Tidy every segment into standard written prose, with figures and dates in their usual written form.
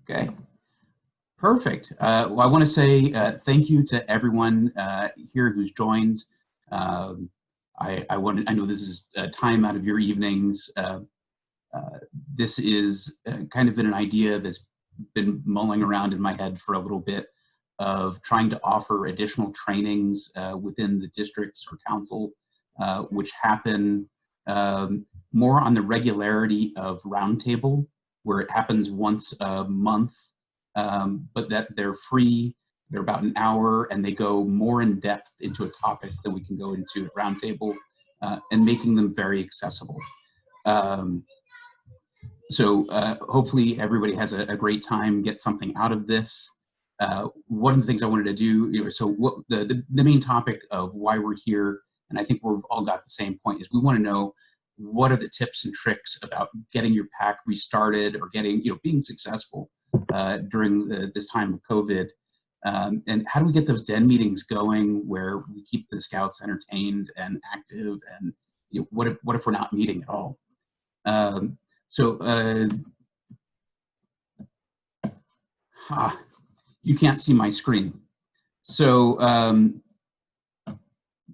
Okay, perfect. Well, I want to say thank you to everyone here who's joined. Um, I know this is time out of your evenings. This is kind of been an idea that's been mulling around in my head for a little bit, of trying to offer additional trainings within the districts or council, which happen more on the regularity of roundtable, where it happens once a month, but that they're free. They're about an hour, and they go more in depth into a topic than we can go into at roundtable, and making them very accessible. So hopefully everybody has a great time, get something out of this. One of the things I wanted to do, so what the main topic of why we're here, and I think we've all got the same point, is we want to know what are the tips and tricks about getting your pack restarted or getting, being successful during this time of COVID. And how do we get those den meetings going where we keep the scouts entertained and active, and what if we're not meeting at all? You can't see my screen. So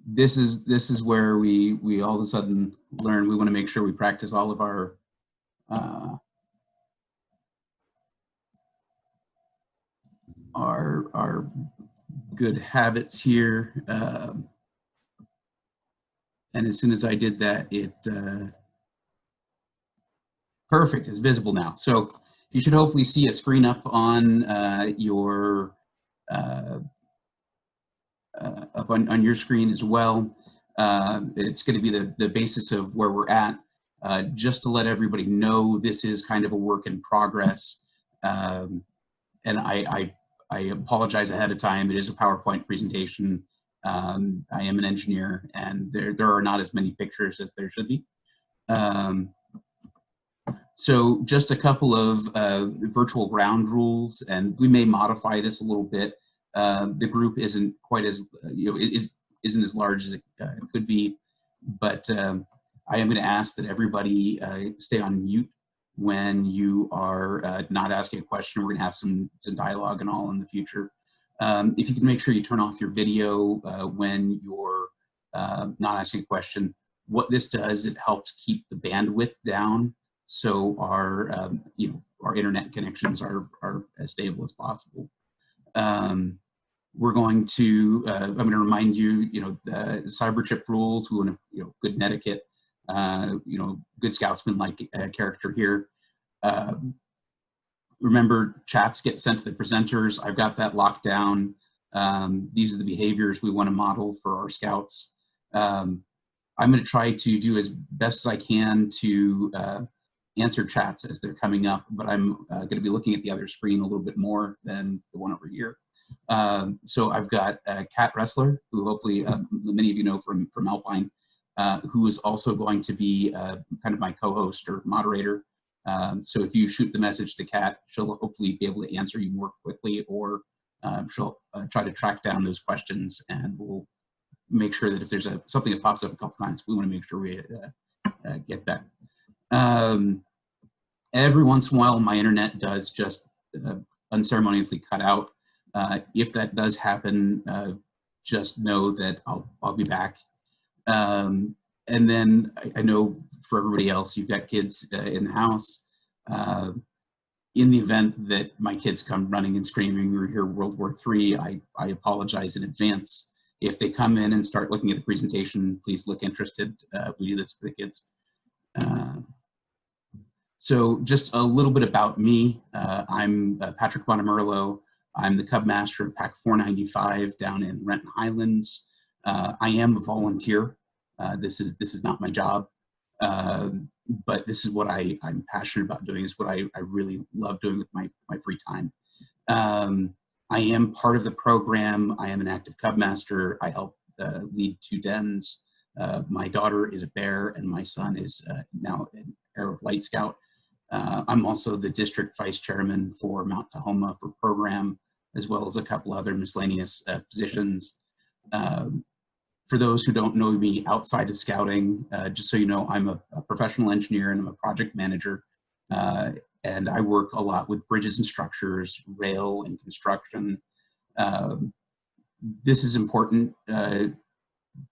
this is where we all of a sudden learn we want to make sure we practice all of our good habits here. And as soon as I did that, it perfect, it's visible now. So you should hopefully see a screen up on your up on your screen as well. It's going to be the basis of where we're at. Just to let everybody know, this is kind of a work in progress. And I apologize ahead of time. It is a PowerPoint presentation. I am an engineer, and there are not as many pictures as there should be. So just a couple of virtual ground rules, and we may modify this a little bit. The group isn't quite as, isn't as large as it could be, but I am going to ask that everybody stay on mute when you are not asking a question. We're going to have some dialogue and all in the future. If you can make sure you turn off your video when you're not asking a question. What this does, it helps keep the bandwidth down, so our our internet connections are as stable as possible. We're going to I'm going to remind you, the cyber chip rules. We want to, good etiquette, good scoutsman like character here. Remember, chats get sent to the presenters. I've got that locked down. These are the behaviors we want to model for our scouts. I'm going to try to do as best as I can to answer chats as they're coming up, but I'm going to be looking at the other screen a little bit more than the one over here. So I've got Kat Ressler, who hopefully many of you know from Alpine, who is also going to be kind of my co-host or moderator. So if you shoot the message to Kat, she'll hopefully be able to answer you more quickly, or she'll try to track down those questions, and we'll make sure that if there's something that pops up a couple times, we want to make sure we get that. Every once in a while, my internet does just unceremoniously cut out. If that does happen, just know that I'll be back. And then I know for everybody else, you've got kids in the house. In the event that my kids come running and screaming or hear World War III, I apologize in advance. If they come in and start looking at the presentation, please look interested. We do this for the kids. So just a little bit about me. I'm Patrick Montemerlo. I'm the Cub Master of Pack 495 down in Renton Highlands. I am a volunteer. This is not my job, but this is what I'm passionate about doing. Is what I really love doing with my free time. I am part of the program. I am an active Cub Master. I help lead 2 dens. My daughter is a bear, and my son is now an Air of Light Scout. I'm also the district vice chairman for Mount Tahoma for program, as well as a couple other miscellaneous positions. For those who don't know me outside of scouting, just so you know, I'm a professional engineer and I'm a project manager. and I work a lot with bridges and structures, rail and construction. Um, this is important.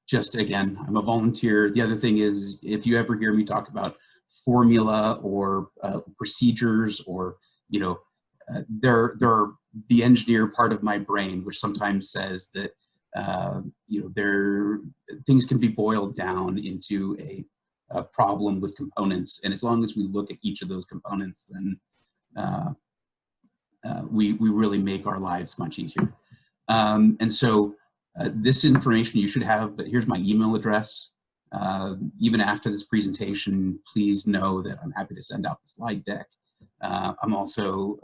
Just again, I'm a volunteer. The other thing is, if you ever hear me talk about formula or procedures, or there are the engineer part of my brain, which sometimes says that things can be boiled down into a problem with components, and as long as we look at each of those components, then we really make our lives much easier. And so this information you should have, but here's my email address. Even after this presentation, please know that I'm happy to send out the slide deck. I'm also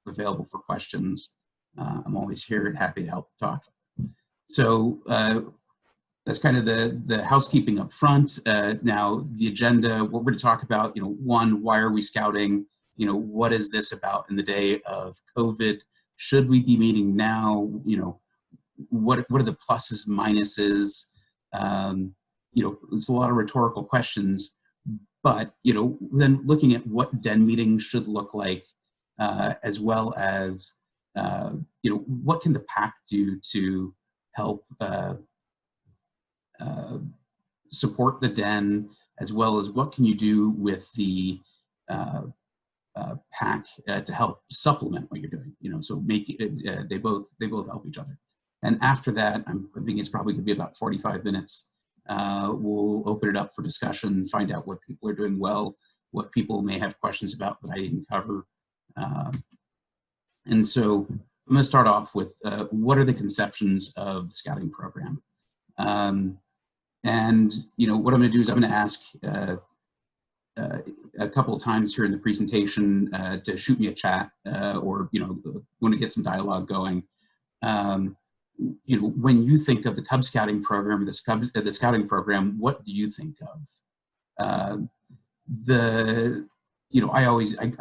available for questions. I'm always here and happy to help talk. So that's kind of the housekeeping up front. Now the agenda, what we're going to talk about, one, why are we scouting? What is this about in the day of COVID? Should we be meeting now? What are the pluses, minuses? There's a lot of rhetorical questions, but then looking at what den meetings should look like, as well as what can the PAC do to help support the den, as well as what can you do with the PAC to help supplement what you're doing. So make it, they both help each other. And after that, I think it's probably going to be about 45 minutes. We'll open it up for discussion, find out what people are doing well, what people may have questions about that I didn't cover. And so I'm going to start off with what are the conceptions of the scouting program? And what I'm going to do is I'm going to ask a couple of times here in the presentation to shoot me a chat, or want to get some dialogue going. When you think of the Cub Scouting program, the Scouting program, what do you think of? I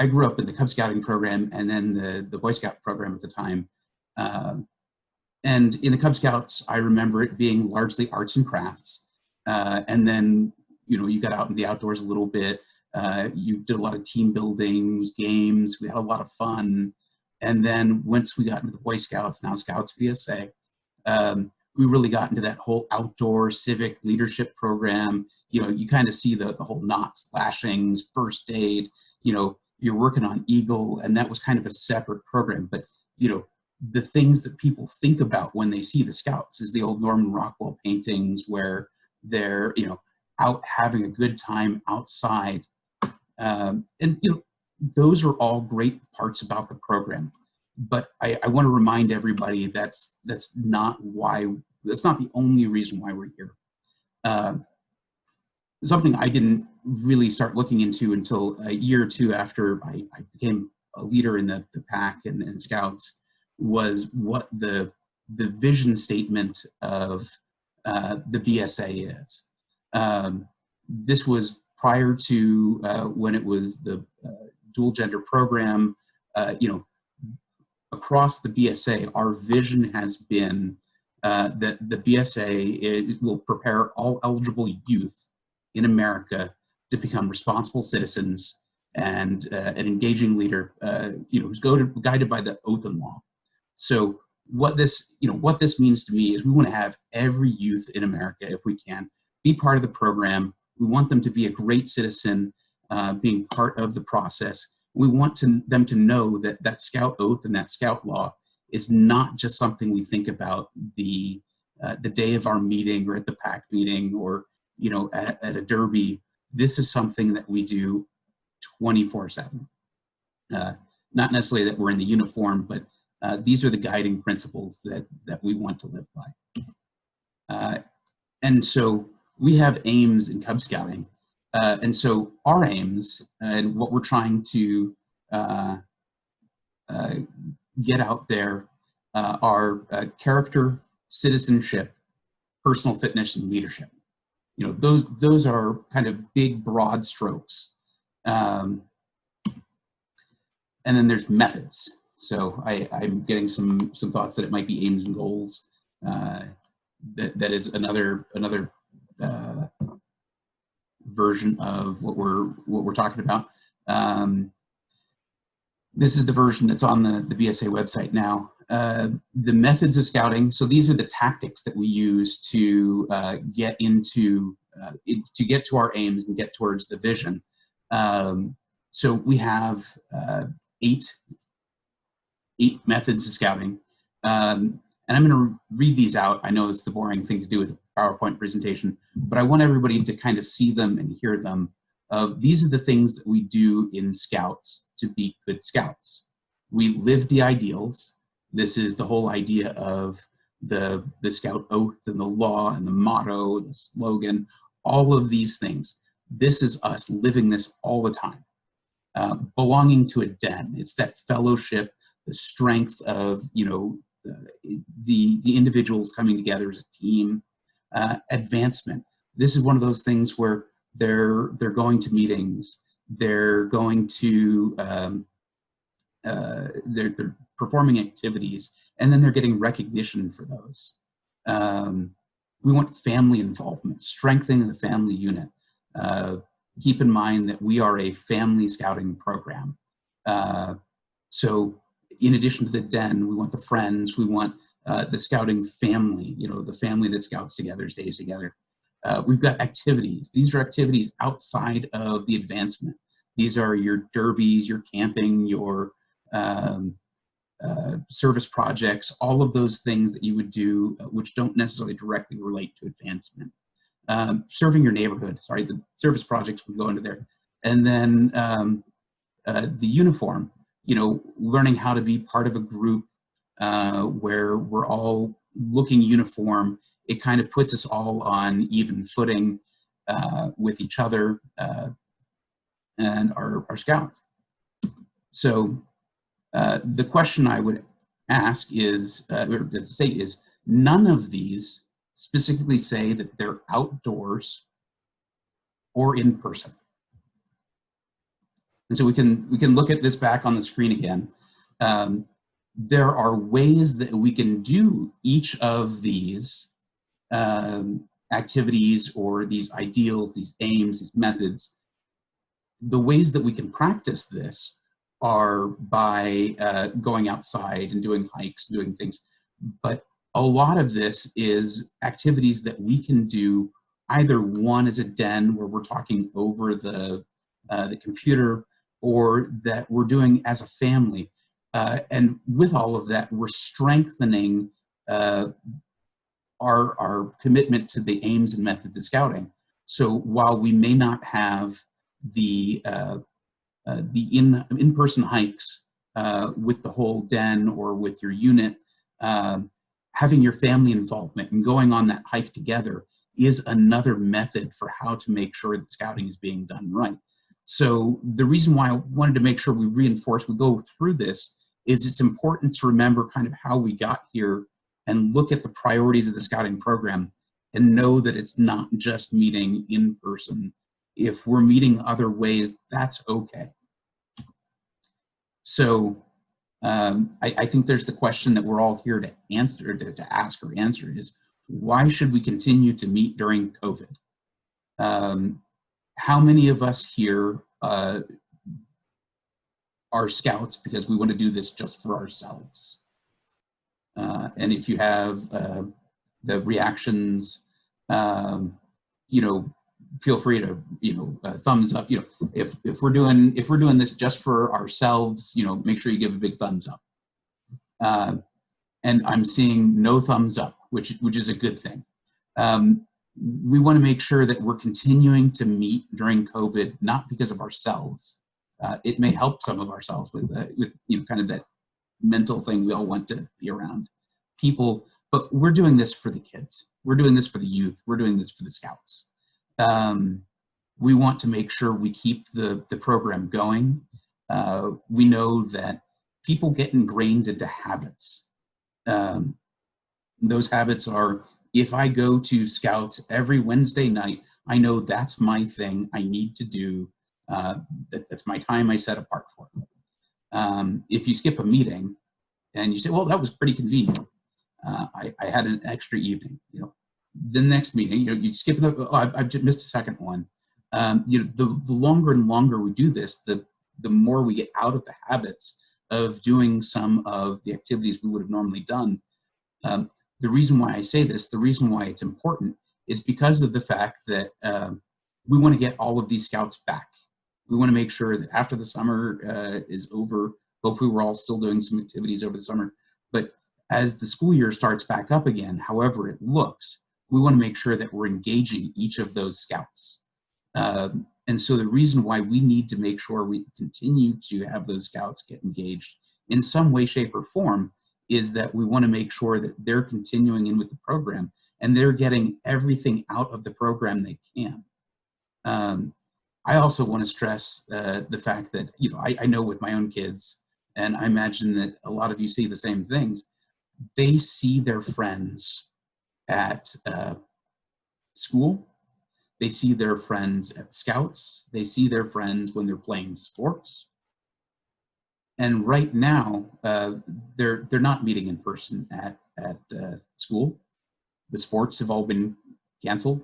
grew up in the Cub Scouting program and then the Boy Scout program at the time. And in the Cub Scouts, I remember it being largely arts and crafts. And then, you got out in the outdoors a little bit. You did a lot of team building, games. We had a lot of fun. And then once we got into the Boy Scouts, now Scouts BSA, we really got into that whole outdoor civic leadership program. You kind of see the whole knots, lashings, first aid. You're working on Eagle, and that was kind of a separate program. But the things that people think about when they see the Scouts is the old Norman Rockwell paintings where they're out having a good time outside, and those are all great parts about the program. But I want to remind everybody that's not the only reason why we're here. Something I didn't really start looking into until a year or two after I became a leader in the PAC and Scouts was what the vision statement of the BSA is. This was prior to when it was the dual gender program. Across the BSA, our vision has been that the BSA will prepare all eligible youth in America to become responsible citizens and an engaging leader, who's guided by the oath and law. So what this means to me is we want to have every youth in America, if we can, be part of the program. We want them to be a great citizen, being part of the process. We want them to know that that Scout oath and that Scout law is not just something we think about the day of our meeting or at the PAC meeting or at a derby. This is something that we do 24/7. Not necessarily that we're in the uniform, but these are the guiding principles that we want to live by. And so we have aims in Cub Scouting. And so our aims and what we're trying to get out there are character, citizenship, personal fitness, and leadership. Those are kind of big, broad strokes. And then there's methods. So I'm getting some thoughts that it might be aims and goals. That is another version of what we're talking about. This is the version that's on the BSA website now. The methods of scouting. So these are the tactics that we use to get to get to our aims and get towards the vision. So we have eight methods of scouting. And I'm going to read these out. I know this is the boring thing to do with a PowerPoint presentation, but I want everybody to kind of see them and hear them. These are the things that we do in Scouts to be good Scouts. We live the ideals. This is the whole idea of the Scout oath and the law and the motto, the slogan, all of these things. This is us living this all the time. Belonging to a den. It's that fellowship, the strength of, you know, the individuals coming together as a team. Advancement. This is one of those things where they're going to meetings, they're going to they're performing activities, and then they're getting recognition for those. We want family involvement, strengthening the family unit. Keep in mind that we are a family scouting program. So in addition to the den, we want the friends, we want the scouting family, you know, the family that scouts together, stays together. We've got activities. These are activities outside of the advancement. These are your derbies, your camping, your service projects, all of those things that you would do which don't necessarily directly relate to advancement. Serving your neighborhood, sorry, the service projects would go into there. And then the uniform, you know, learning how to be part of a group where we're all looking uniform. It kind of puts us all on even footing with each other and our scouts. So the question I would ask is, or state is, none of these specifically say that they're outdoors or in person. And so we can look at this back on the screen again. There are ways that we can do each of these activities or these ideals, these aims, these methods. The ways that we can practice this are by going outside and doing hikes, doing things. But a lot of this is activities that we can do, either one as a den where we're talking over the computer, or that we're doing as a family. And with all of that, we're strengthening our commitment to the aims and methods of scouting. So while we may not have the in-person hikes with the whole den or with your unit, having your family involvement and going on that hike together is another method for how to make sure that scouting is being done right. So the reason why I wanted to make sure we reinforce, we go through this, is it's important to remember kind of how we got here and look at the priorities of the scouting program and know that it's not just meeting in person. If we're meeting other ways, that's okay. So I think there's the question that we're all here to answer, to ask or answer, is why should we continue to meet during COVID? How many of us here are scouts because we want to do this just for ourselves? And if you have the reactions, you know, feel free to, you know, thumbs up. You know, if we're doing this just for ourselves, you know, make sure you give a big thumbs up. And I'm seeing no thumbs up, which is a good thing. We want to make sure that we're continuing to meet during COVID, not because of ourselves. It may help some of ourselves with you know, kind of that mental thing we all want to be around people, but we're doing this for the kids. We're doing this for the youth. We're doing this for the scouts. We want to make sure we keep the program going. We know that people get ingrained into habits. Those habits are, if I go to Scouts every Wednesday night, I know that's my thing I need to do. That's my time I set apart for it. If you skip a meeting and you say, well, that was pretty convenient. I had an extra evening, you know, the next meeting, you know, you skip it. Oh, I've just missed a second one. You know, the longer and longer we do this, the more we get out of the habits of doing some of the activities we would have normally done. The reason why I say this, the reason why it's important, is because of the fact that we want to get all of these scouts back. We want to make sure that after the summer is over, hopefully we're all still doing some activities over the summer, but as the school year starts back up again, however it looks, we want to make sure that we're engaging each of those scouts. And so the reason why we need to make sure we continue to have those scouts get engaged in some way, shape, or form is that we want to make sure that they're continuing in with the program and they're getting everything out of the program they can. I also want to stress the fact that, you know, I know with my own kids, and I imagine that a lot of you see the same things, they see their friends at school, they see their friends at Scouts, they see their friends when they're playing sports. And right now, they're not meeting in person at school. The sports have all been canceled.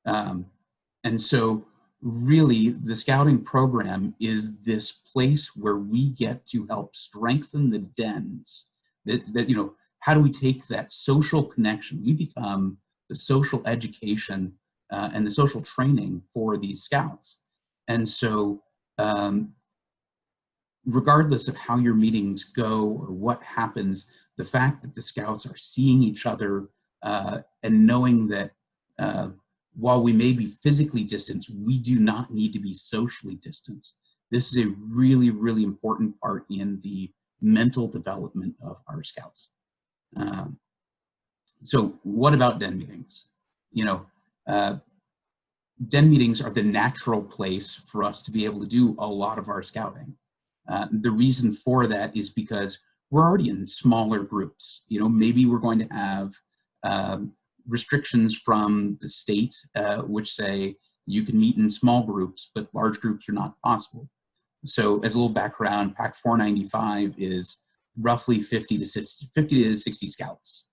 And so really the scouting program is this place where we get to help strengthen the dens that you know, how do we take that social connection? We become the social education and the social training for these scouts. And so regardless of how your meetings go or what happens, the fact that the scouts are seeing each other and knowing that while we may be physically distanced, we do not need to be socially distanced. This is a really, really important part in the mental development of our scouts. So what about den meetings? You know, den meetings are the natural place for us to be able to do a lot of our scouting. The reason for that is because we're already in smaller groups. You know, maybe we're going to have restrictions from the state, which say you can meet in small groups, but large groups are not possible. So as a little background, PAC 495 is roughly 50 to 60 scouts.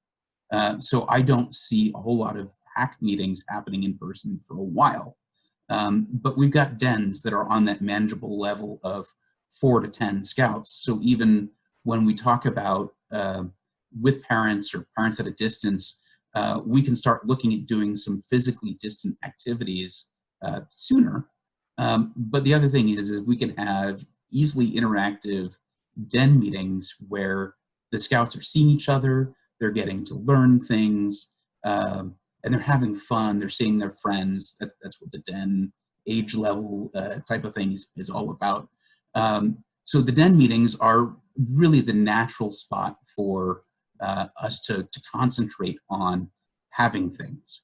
So I don't see a whole lot of PAC meetings happening in person for a while. But we've got dens that are on that manageable level of 4 to 10 scouts. So even when we talk about with parents or parents at a distance, we can start looking at doing some physically distant activities sooner. But the other thing is we can have easily interactive den meetings where the scouts are seeing each other, they're getting to learn things, and they're having fun, they're seeing their friends. That's what the den age level type of thing is all about. So the den meetings are really the natural spot for us to concentrate on having things.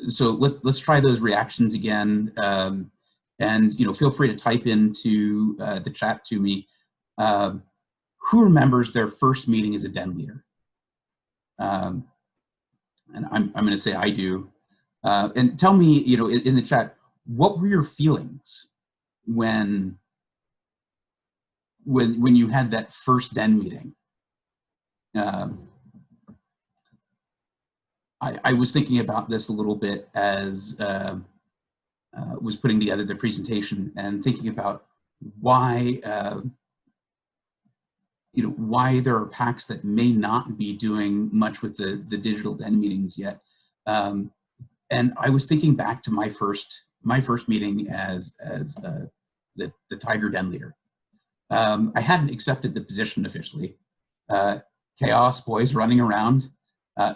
So let's try those reactions again. And you know, feel free to type into the chat to me. Who remembers their first meeting as a den leader? And I'm going to say I do. And tell me, you know, in the chat, what were your feelings when you had that first den meeting? I was thinking about this a little bit as was putting together the presentation and thinking about why you know, why there are PACs that may not be doing much with the digital den meetings yet. And I was thinking back to my first meeting as the Tiger Den leader. I hadn't accepted the position officially. Chaos, boys running around,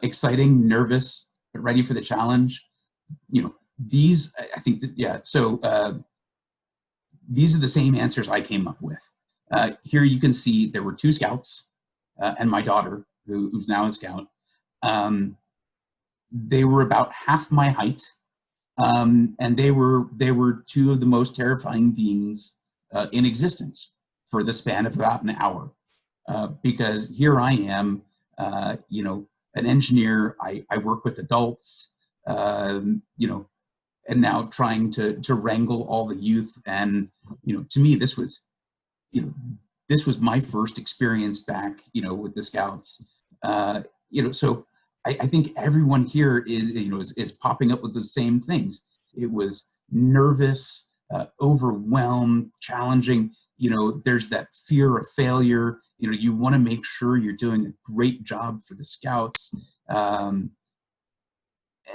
exciting, nervous, but ready for the challenge. You know, these, I think that, yeah, so these are the same answers I came up with. Here you can see there were 2 scouts and my daughter, who's now a scout. They were about half my height, and they were 2 of the most terrifying beings in existence for the span of about an hour. Because here I am, you know, an engineer, I work with adults, you know, and now trying to wrangle all the youth. And, you know, to me, this was, you know, this was my first experience back, you know, with the Scouts. You know, so I think everyone here is, you know, is popping up with the same things. It was nervous, overwhelmed, challenging. You know, there's that fear of failure. You know, you want to make sure you're doing a great job for the scouts. Um,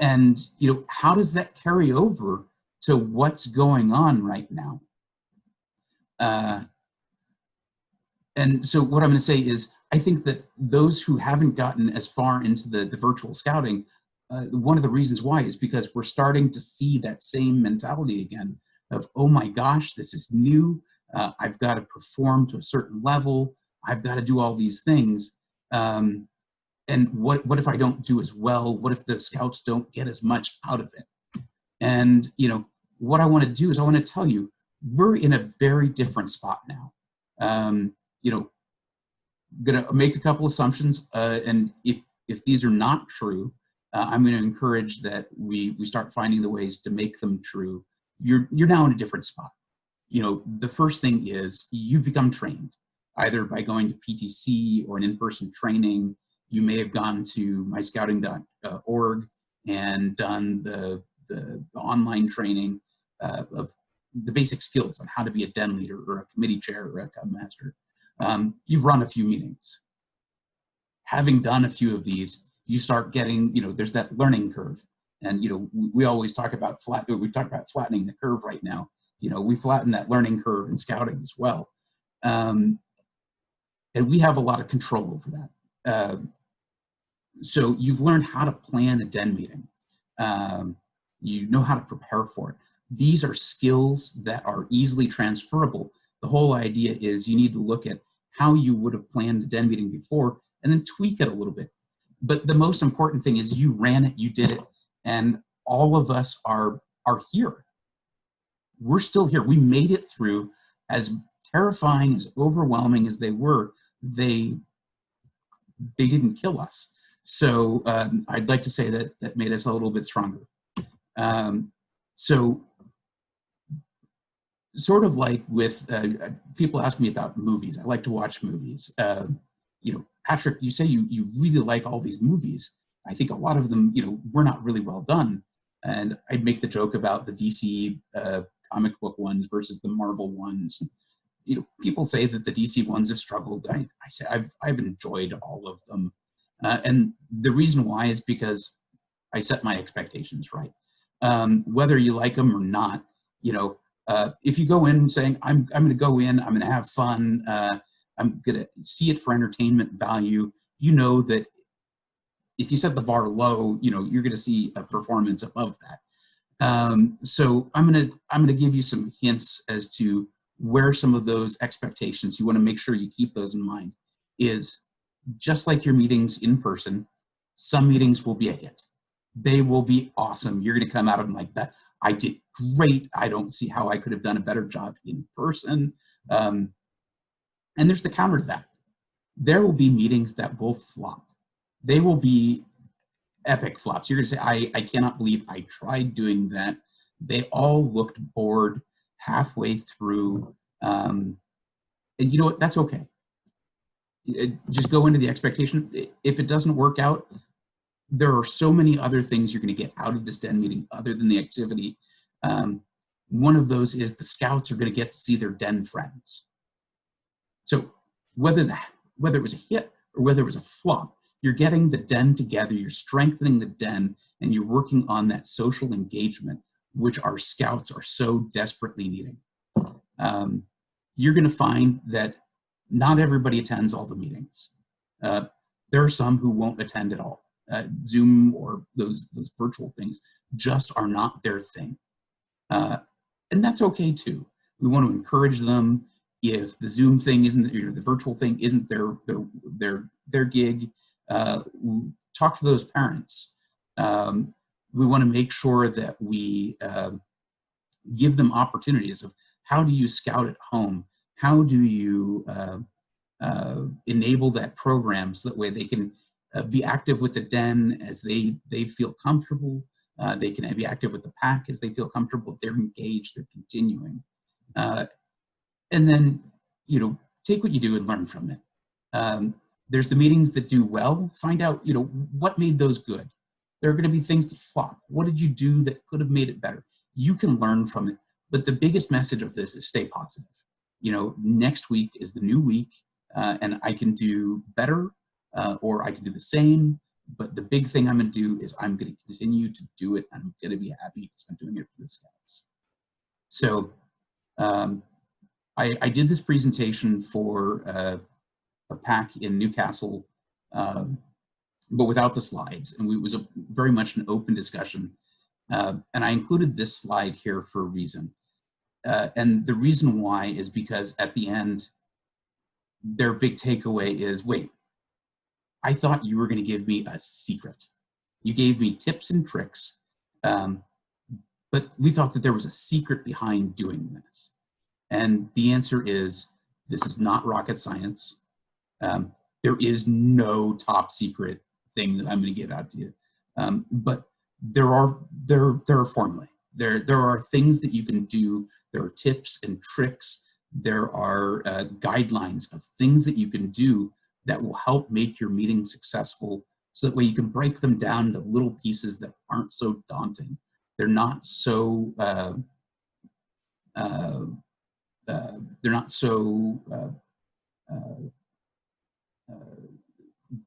and, you know, how does that carry over to what's going on right now? Uh, and so what I'm going to say is, I think that those who haven't gotten as far into the virtual scouting, one of the reasons why is because we're starting to see that same mentality again of, oh my gosh, this is new. I've got to perform to a certain level. I've got to do all these things. And what if I don't do as well? What if the scouts don't get as much out of it? And, you know, what I want to do is I want to tell you, we're in a very different spot now. You know, gonna make a couple assumptions, and if these are not true, I'm going to encourage that we start finding the ways to make them true. You're now in a different spot. You know, the first thing is you become trained either by going to PTC or an in-person training. You may have gone to myscouting.org and done the online training of the basic skills on how to be a den leader or a committee chair or a cub master. You've run a few meetings. Having done a few of these, you start getting, you know, there's that learning curve. And, you know, we always talk about flattening the curve right now. You know, we flatten that learning curve in scouting as well. And we have a lot of control over that. So you've learned how to plan a den meeting. You know how to prepare for it. These are skills that are easily transferable. The whole idea is you need to look at how you would have planned a den meeting before and then tweak it a little bit. But the most important thing is you ran it, you did it, and all of us are here. We're still here. We made it through. As terrifying, as overwhelming as they were, they didn't kill us. So I'd like to say that that made us a little bit stronger. So sort of like with, people ask me about movies. I like to watch movies. You know, Patrick, you say you really like all these movies. I think a lot of them, you know, were not really well done. And I'd make the joke about the DC comic book ones versus the Marvel ones. You know, people say that the DC ones have struggled. I say I've enjoyed all of them. And the reason why is because I set my expectations right. Whether you like them or not, you know, if you go in saying, I'm going to go in, I'm going to have fun, I'm going to see it for entertainment value, you know that if you set the bar low, you know, you're going to see a performance above that. So I'm going to give you some hints as to where some of those expectations, you want to make sure you keep those in mind, is just like your meetings in person, some meetings will be a hit. They will be awesome. You're going to come out of them like that. I did great. I don't see how I could have done a better job in person. And there's the counter to that. There will be meetings that will flop. They will be epic flops. You're going to say, I cannot believe I tried doing that. They all looked bored halfway through. And you know what? That's okay. Just go into the expectation. If it doesn't work out, there are so many other things you're going to get out of this den meeting other than the activity. One of those is the scouts are going to get to see their den friends. So whether it was a hit or whether it was a flop, you're getting the den together, you're strengthening the den, and you're working on that social engagement, which our scouts are so desperately needing. You're going to find that not everybody attends all the meetings. There are some who won't attend at all. Zoom or those virtual things just are not their thing. And that's okay too. We want to encourage them. If the Zoom thing isn't, you know, the virtual thing isn't their gig, talk to those parents. We want to make sure that we give them opportunities of how do you scout at home? How do you enable that program so that way they can be active with the den as they feel comfortable. They can be active with the pack as they feel comfortable. They're engaged, they're continuing. And then, you know, take what you do and learn from it. There's the meetings that do well. Find out, you know, what made those good. There are going to be things that flop. What did you do that could have made it better? You can learn from it. But the biggest message of this is stay positive. you know, next week is the new week, and I can do better, or I can do the same. But the big thing I'm going to do is I'm going to continue to do it. I'm going to be happy because I'm doing it for the Scouts. So I did this presentation for a pack in Newcastle, but without the slides. And it was very much an open discussion. And I included this slide here for a reason. And the reason why is because at the end, their big takeaway is, wait, I thought you were going to give me a secret. You gave me tips and tricks, but we thought that there was a secret behind doing this. And the answer is, this is not rocket science. There is no top secret thing that I'm going to give out to you. But there are formulae. There are things that you can do. There are tips and tricks. There are guidelines of things that you can do that will help make your meeting successful, so that way you can break them down into little pieces that aren't so daunting. They're not so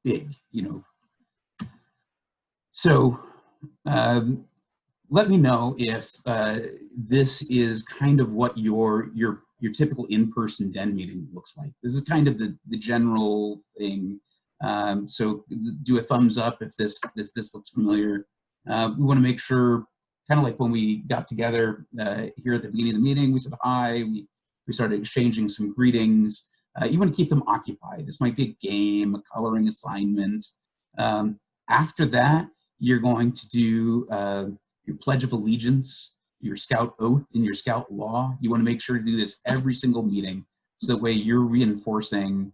big, you know. So let me know if this is kind of what your typical in-person Den meeting looks like. This is kind of the general thing. So do a thumbs up if this looks familiar. We want to make sure, kind of like when we got together here at the beginning of the meeting, we said hi, we started exchanging some greetings. You want to keep them occupied. This might be a game, a coloring assignment. After that, you're going to do your Pledge of Allegiance, your Scout Oath, and your Scout Law. You want to make sure to do this every single meeting, so that way you're reinforcing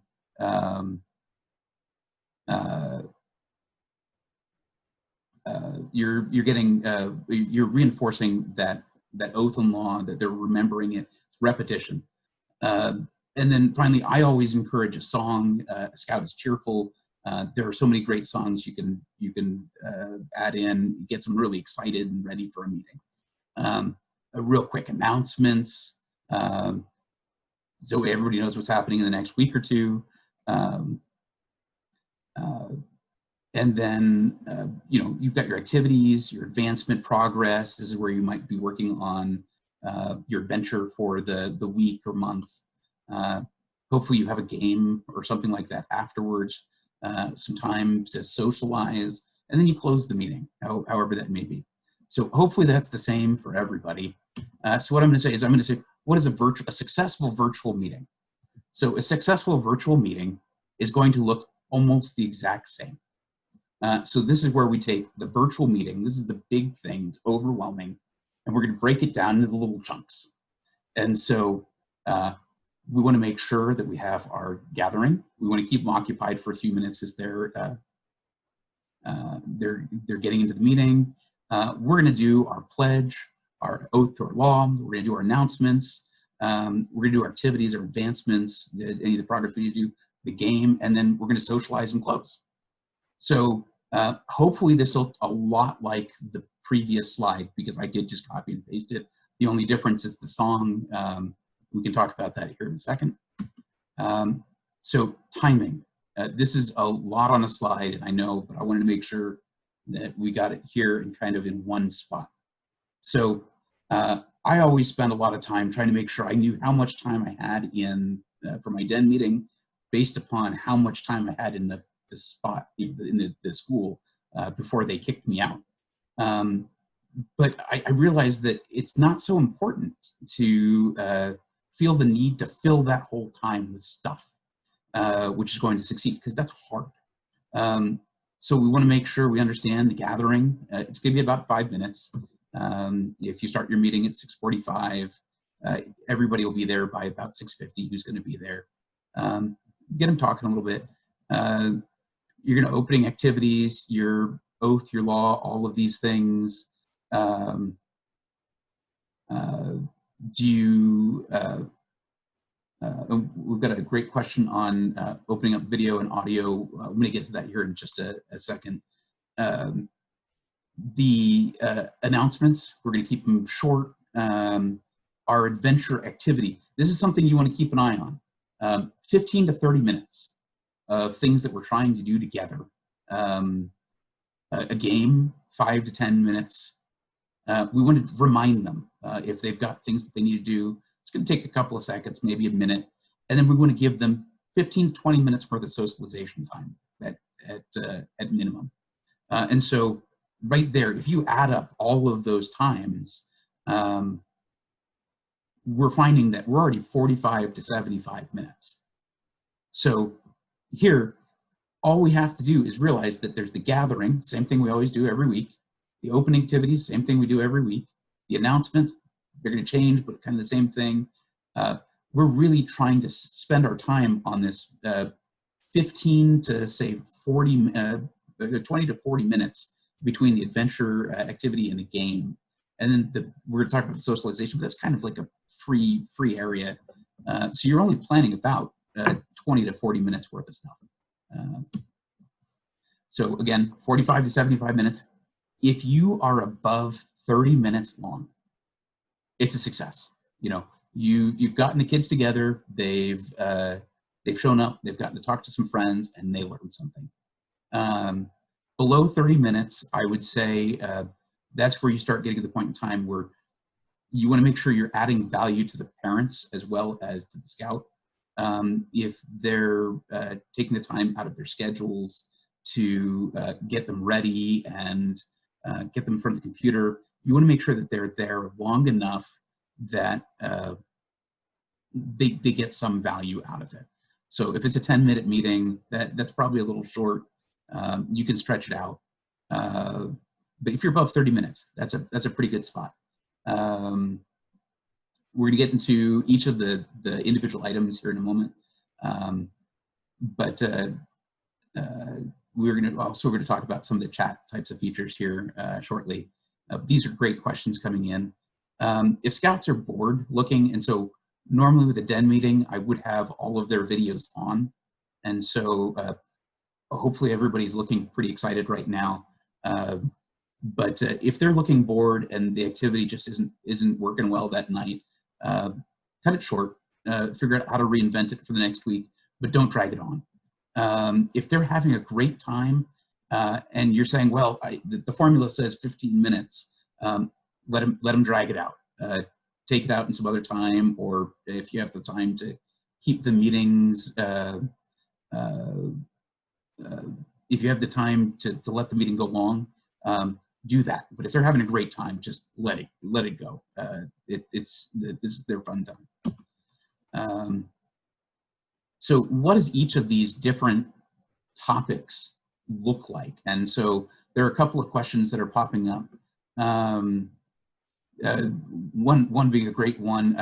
you're reinforcing that oath and law, that they're remembering it, repetition. And then finally, I always encourage a song. A Scout is cheerful. There are so many great songs you can add in, get them really excited and ready for a meeting. A real quick announcements, so everybody knows what's happening in the next week or two. And then, you know, you've got your activities, your advancement progress. This is where you might be working on your adventure for the week or month. Hopefully you have a game or something like that afterwards, some time to socialize, and then you close the meeting, however that may be. So hopefully that's the same for everybody. So what I'm going to say is, what is a successful virtual meeting? So a successful virtual meeting is going to look almost the exact same. So this is where we take the virtual meeting. This is the big thing. It's overwhelming. And we're going to break it down into the little chunks. And so we want to make sure that we have our gathering. We want to keep them occupied for a few minutes as they're getting into the meeting. We're going to do our pledge, our oath to our law. We're going to do our announcements. We're going to do our activities, our advancements, any of the progress we need to do, the game, and then we're going to socialize and close. So hopefully this looks a lot like the previous slide, because I did just copy and paste it. The only difference is the song. We can talk about that here in a second. So timing. This is a lot on a slide, and I know, but I wanted to make sure that we got it here and kind of in one spot. So I always spend a lot of time trying to make sure I knew how much time I had in for my Den meeting, based upon how much time I had in the spot in the school before they kicked me out. But I realized that it's not so important to feel the need to fill that whole time with stuff, which is going to succeed, because that's hard. So we want to make sure we understand the gathering. It's going to be about 5 minutes. If you start your meeting at 6:45, everybody will be there by about 6:50 who's going to be there. Get them talking a little bit. You're going to opening activities, your oath, your law, all of these things. We've got a great question on opening up video and audio. I'm going to get to that here in just a second. The announcements, we're going to keep them short. our adventure activity. This is something you want to keep an eye on. 15 to 30 minutes of things that we're trying to do together. A game, 5 to 10 minutes. We want to remind them if they've got things that they need to do. It's going to take a couple of seconds, maybe a minute, and then we want to give them 15 to 20 minutes worth of socialization time at minimum. And so right there, if you add up all of those times, we're finding that we're already 45 to 75 minutes. So here, all we have to do is realize that there's the gathering, same thing we always do every week. The open activities, same thing we do every week. The announcements, they're going to change, but kind of the same thing. We're really trying to spend our time on this 15 to say 40, 20 to 40 minutes between the adventure activity and the game. And then we're going to talk about the socialization, but that's kind of like a free area. So you're only planning about 20 to 40 minutes worth of stuff. So again, 45 to 75 minutes. If you are above 30 minutes long, it's a success. You know, you've gotten the kids together, they've shown up, they've gotten to talk to some friends, and they learned something. Below 30 minutes, I would say that's where you start getting to the point in time where you want to make sure you're adding value to the parents as well as to the scout. If they're taking the time out of their schedules to get them ready and get them in front of the computer, you want to make sure that they're there long enough that they get some value out of it. So if it's a 10-minute meeting, that's probably a little short. You can stretch it out. But if you're above 30 minutes, that's a pretty good spot. We're going to get into each of the individual items here in a moment. We're going to talk about some of the chat types of features here shortly. These are great questions coming in. If scouts are bored looking, and so normally with a den meeting, I would have all of their videos on. And so hopefully everybody's looking pretty excited right now. But if they're looking bored and the activity just isn't working well that night, cut it short, figure out how to reinvent it for the next week, but don't drag it on. If they're having a great time and you're saying, well, the formula says 15 minutes, let them drag it out. Take it out in some other time, or if you have the time to keep the meetings, if you have the time to let the meeting go long, do that. But if they're having a great time, just let it go. This is their fun time. So what does each of these different topics look like? And so there are a couple of questions that are popping up. One being a great one.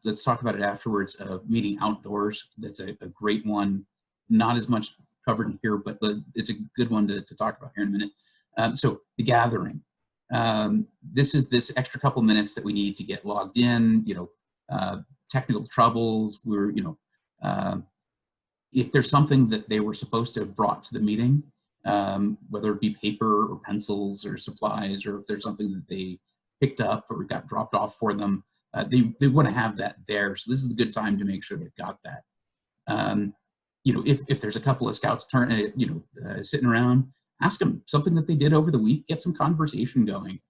Let's talk about it afterwards. Meeting outdoors. That's a great one. Not as much covered here, but it's a good one to talk about here in a minute. So the gathering. This is this extra couple minutes that we need to get logged in. Technical troubles. If there's something that they were supposed to have brought to the meeting, whether it be paper or pencils or supplies, or if there's something that they picked up or got dropped off for them, they want to have that there. So this is a good time to make sure they've got that. If there's a couple of scouts sitting around, ask them something that they did over the week, get some conversation going.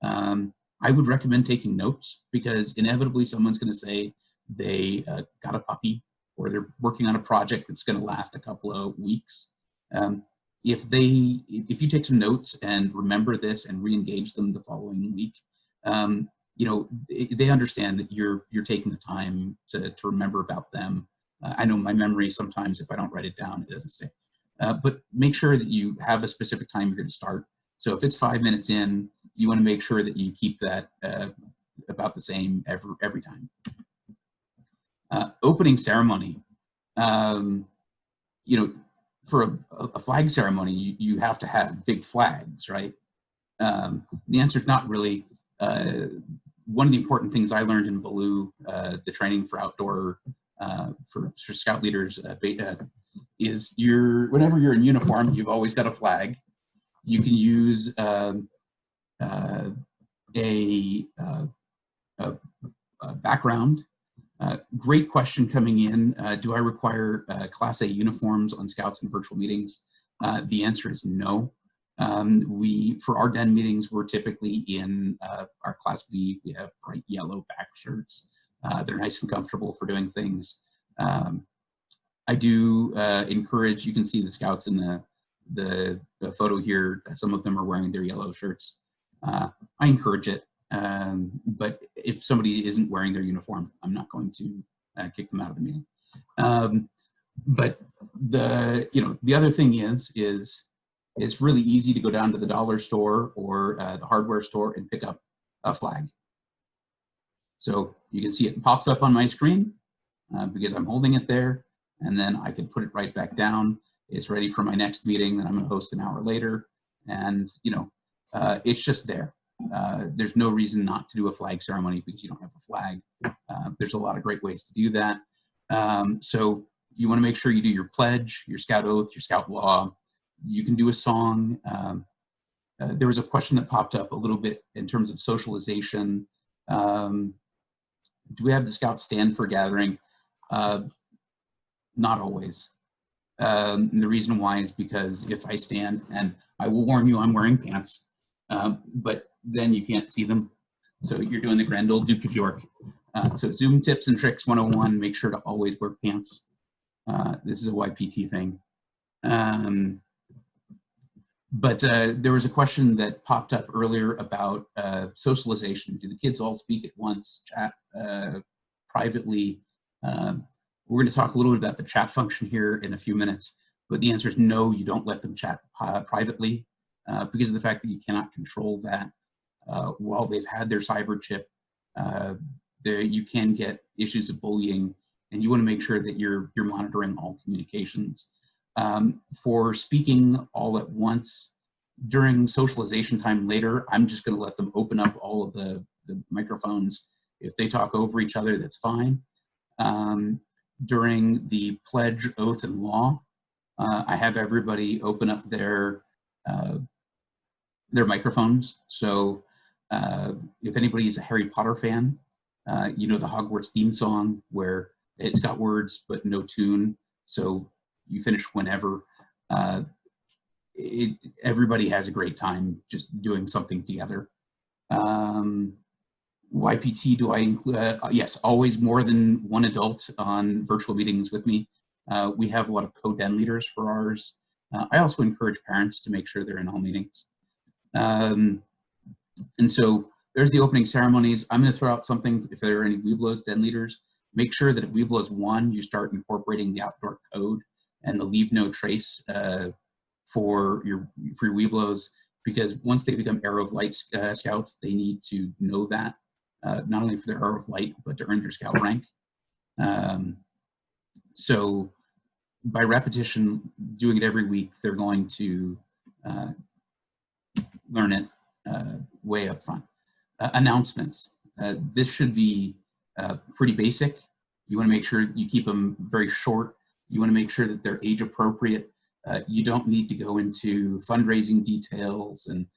I would recommend taking notes, because inevitably someone's going to say they got a puppy, or they're working on a project that's going to last a couple of weeks. If you take some notes and remember this and re-engage them the following week, they understand that you're taking the time to remember about them. I know my memory sometimes, if I don't write it down, it doesn't stay. But make sure that you have a specific time you're going to start. So if it's 5 minutes in, you want to make sure that you keep that about the same every time. Opening ceremony. For a flag ceremony, you have to have big flags, right? The answer is not really. One of the important things I learned in Baloo, the training for outdoor, for scout leaders, is whenever you're in uniform, you've always got a flag. You can use a background. Great question coming in. Do I require Class A uniforms on Scouts and virtual meetings? The answer is no. For our den meetings, we're typically in our Class B. We have bright yellow back shirts. They're nice and comfortable for doing things. I do encourage, you can see the Scouts in the photo here. Some of them are wearing their yellow shirts. I encourage it. But if somebody isn't wearing their uniform, I'm not going to kick them out of the meeting. But the other thing is it's really easy to go down to the dollar store or the hardware store and pick up a flag. So you can see it pops up on my screen because I'm holding it there, and then I can put it right back down. It's ready for my next meeting that I'm going to host an hour later, and it's just there. There's no reason not to do a flag ceremony because you don't have a flag. There's a lot of great ways to do that. So you want to make sure you do your pledge, your Scout oath, your Scout law. You can do a song. There was a question that popped up a little bit in terms of socialization. Do we have the Scouts stand for gathering? Not always. And the reason why is because if I stand, and I will warn you, I'm wearing pants, but then you can't see them. So you're doing the grand old Duke of York. So Zoom tips and tricks 101, make sure to always wear pants. This is a YPT thing. But there was a question that popped up earlier about socialization. Do the kids all speak at once, chat privately? We're going to talk a little bit about the chat function here in a few minutes, but the answer is no, you don't let them chat privately because of the fact that you cannot control that. While they've had their cyber chip, you can get issues of bullying, and you want to make sure that you're monitoring all communications. For speaking all at once during socialization time later, I'm just going to let them open up all of the microphones. If they talk over each other, that's fine. During the pledge, oath, and law, I have everybody open up their microphones. So if anybody is a Harry Potter fan, you know the Hogwarts theme song where it's got words but no tune. So you finish whenever. Everybody has a great time just doing something together. YPT, do I include? Yes, always more than one adult on virtual meetings with me. We have a lot of co-den leaders for ours. I also encourage parents to make sure they're in all meetings. And so there's the opening ceremonies. I'm going to throw out something if there are any Webelos den leaders. Make sure that at Webelos 1, you start incorporating the outdoor code and the leave no trace for your Webelos, because once they become Arrow of Light Scouts, they need to know that, not only for their Arrow of Light, but to earn their Scout rank. So by repetition, doing it every week, they're going to learn it way up front. Announcements. This should be pretty basic. You want to make sure you keep them very short. You want to make sure that they're age appropriate. You don't need to go into fundraising details and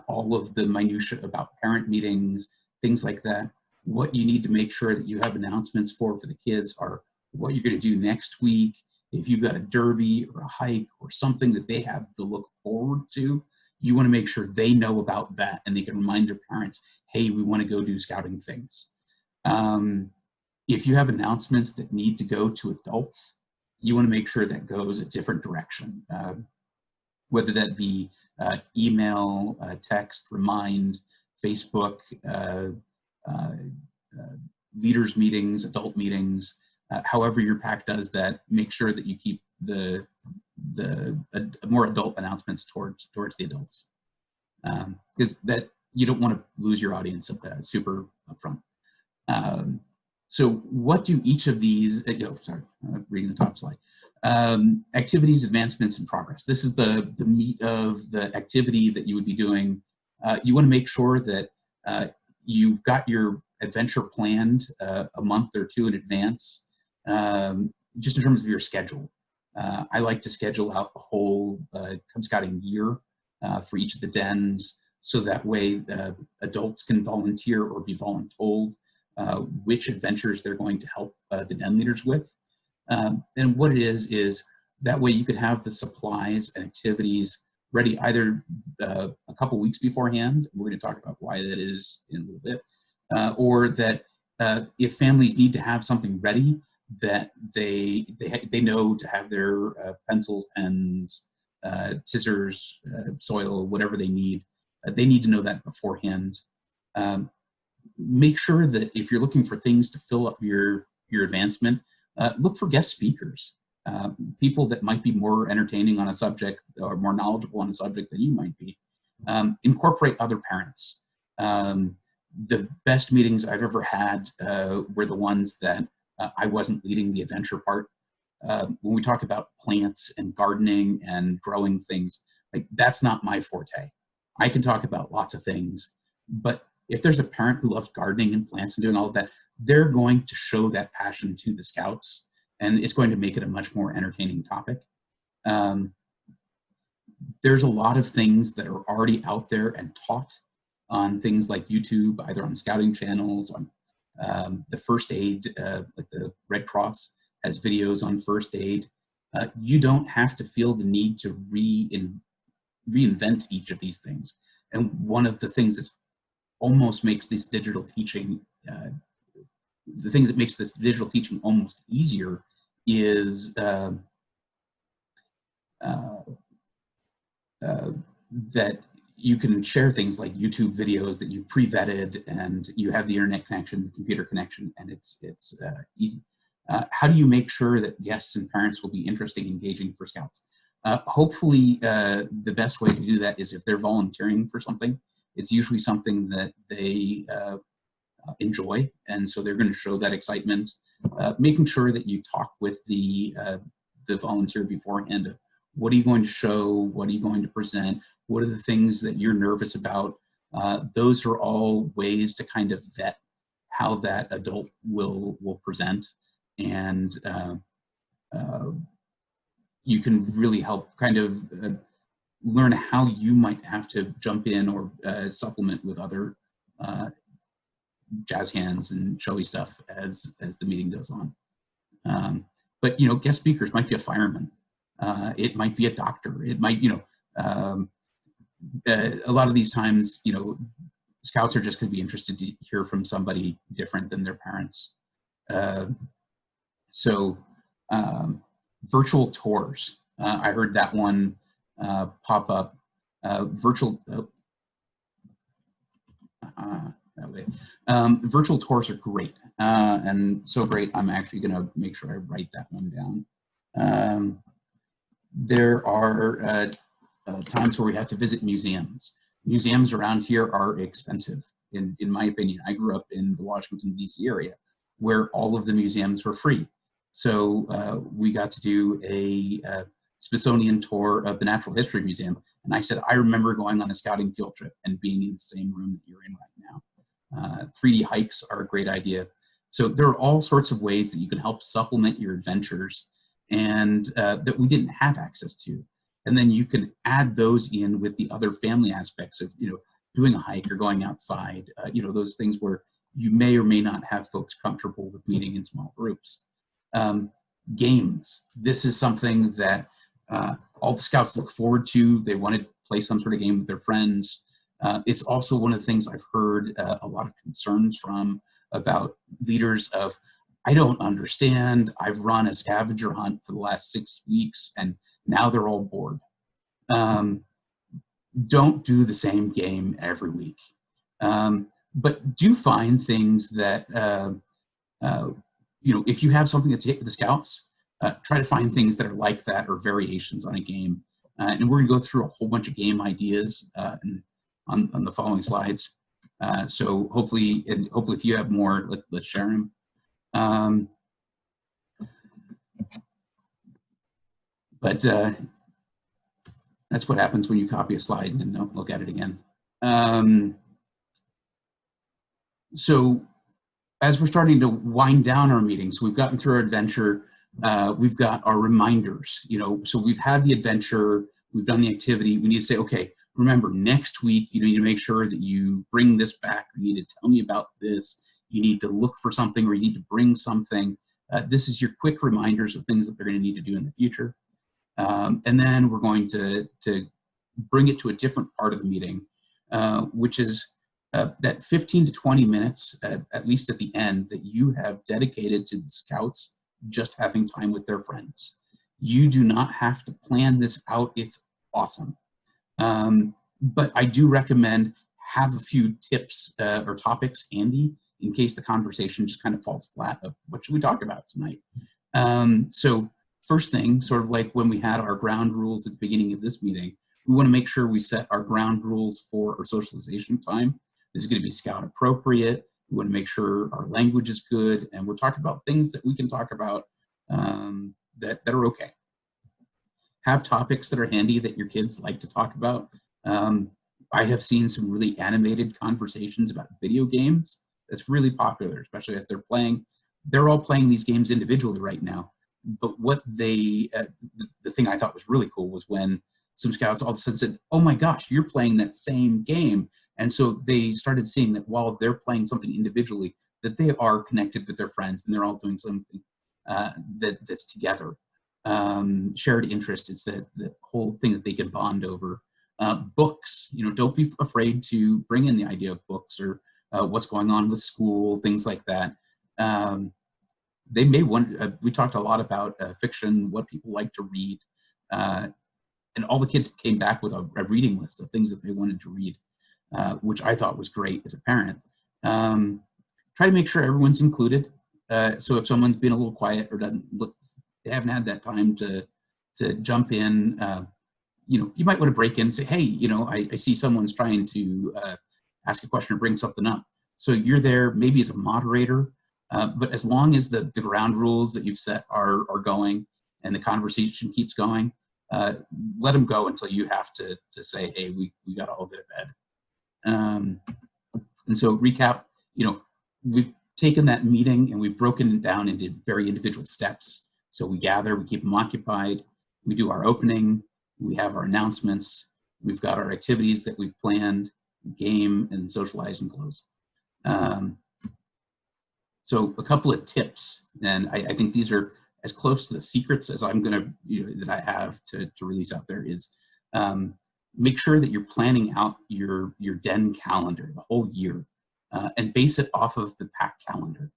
all of the minutiae about parent meetings, things like that. What you need to make sure that you have announcements for the kids are what you're going to do next week. If you've got a derby or a hike or something that they have to look forward to, you want to make sure they know about that and they can remind their parents, hey, we want to go do scouting things. If you have announcements that need to go to adults, you want to make sure that goes a different direction, whether that be email, text, remind, Facebook, leaders meetings, adult meetings, however your pack does that, make sure that you keep the more adult announcements towards the adults, because that you don't want to lose your audience super upfront. So what do each of these, sorry, I'm reading the top slide. Activities, advancements, and progress. This is the meat of the activity that you would be doing. You want to make sure that you've got your adventure planned a month or two in advance, just in terms of your schedule. I like to schedule out the whole Cub Scouting year for each of the dens, so that way adults can volunteer or be voluntold. which adventures they're going to help the den leaders with. And what it is that way you could have the supplies and activities ready either a couple weeks beforehand. We're going to talk about why that is in a little bit, or that if families need to have something ready, that they know to have their pencils, pens, scissors, soil, whatever they need to know that beforehand. Make sure that if you're looking for things to fill up your advancement, look for guest speakers, people that might be more entertaining on a subject or more knowledgeable on a subject than you might be. Incorporate other parents. The best meetings I've ever had were the ones that I wasn't leading the adventure part. When we talk about plants and gardening and growing things, like that's not my forte. I can talk about lots of things, but if there's a parent who loves gardening and plants and doing all of that, they're going to show that passion to the scouts, and it's going to make it a much more entertaining topic. There's a lot of things that are already out there and taught on things like YouTube, either on scouting channels, on the first aid, like the Red Cross has videos on first aid. You don't have to feel the need to reinvent each of these things. And one of the things that's almost makes this digital teaching, the things that makes this digital teaching almost easier is that you can share things like YouTube videos that you've pre-vetted, and you have the internet connection, computer connection, and it's easy. How do you make sure that guests and parents will be interesting, engaging for scouts? Hopefully, the best way to do that is if they're volunteering for something. It's usually something that they enjoy, and so they're going to show that excitement. Making sure that you talk with the volunteer beforehand. What are you going to show? What are you going to present? What are the things that you're nervous about? Those are all ways to kind of vet how that adult will present, and you can really help kind of learn how you might have to jump in or supplement with other jazz hands and showy stuff as the meeting goes on. But guest speakers might be a fireman. It might be a doctor. It might, a lot of these times, scouts are just going to be interested to hear from somebody different than their parents. So virtual tours. I heard that one pop up. Virtual tours are great, and so great. I'm actually going to make sure I write that one down. There are times where we have to visit museums. Museums around here are expensive, in my opinion. I grew up in the Washington, D.C. area, where all of the museums were free. So we got to do a Smithsonian tour of the Natural History Museum. And I said, I remember going on a scouting field trip and being in the same room that you're in right now. 3D hikes are a great idea. So there are all sorts of ways that you can help supplement your adventures and that we didn't have access to. And then you can add those in with the other family aspects of, doing a hike or going outside, those things where you may or may not have folks comfortable with meeting in small groups. Games. This is something that all the scouts look forward to. They want to play some sort of game with their friends. It's also one of the things I've heard a lot of concerns from about leaders of, I don't understand. I've run a scavenger hunt for the last 6 weeks and now they're all bored. Don't do the same game every week. But do find things that, if you have something to take with the scouts, try to find things that are like that or variations on a game. And we're gonna go through a whole bunch of game ideas on the following slides. So hopefully if you have more, let's share them. But that's what happens when you copy a slide and then don't look at it again. So as we're starting to wind down our meetings, we've gotten through our adventure, we've got our reminders, so we've had the adventure, we've done the activity, we need to say, okay, remember next week, you need to make sure that you bring this back, you need to tell me about this, you need to look for something, or you need to bring something. This is your quick reminders of things that they're going to need to do in the future. And then we're going to bring it to a different part of the meeting, which is that 15 to 20 minutes, at least at the end, that you have dedicated to the scouts just having time with their friends. You do not have to plan this out. It's awesome. But I do recommend have a few tips or topics handy in case the conversation just kind of falls flat of what should we talk about tonight. So first thing, sort of like when we had our ground rules at the beginning of this meeting, we want to make sure we set our ground rules for our socialization time. This is going to be scout appropriate. We want to make sure our language is good, and we're talking about things that we can talk about that are okay. Have topics that are handy that your kids like to talk about. I have seen some really animated conversations about video games. That's really popular, especially as they're playing. They're all playing these games individually right now. But what they, the thing I thought was really cool was when some scouts all of a sudden said, oh my gosh, you're playing that same game. And so they started seeing that while they're playing something individually, that they are connected with their friends and they're all doing something that's together. Shared interest, it's the whole thing that they can bond over. Books, don't be afraid to bring in the idea of books or what's going on with school, things like that. They may want, we talked a lot about fiction, what people like to read, and all the kids came back with a reading list of things that they wanted to read, which I thought was great as a parent. Try to make sure everyone's included. So if someone's been a little quiet or doesn't look, they haven't had that time to jump in, you might want to break in and say, hey, I see someone's trying to ask a question or bring something up. So you're there maybe as a moderator, but as long as the ground rules that you've set are going and the conversation keeps going, let them go until you have to say, hey, we got to all go to bed. And so recap, we've taken that meeting and we've broken it down into very individual steps. So we gather, we keep them occupied, we do our opening, we have our announcements, we've got our activities that we've planned, game, and socialize and close. So a couple of tips, and I think these are as close to the secrets as I'm going to, that I have to release out there is make sure that you're planning out your den calendar the whole year and base it off of the PAC calendar.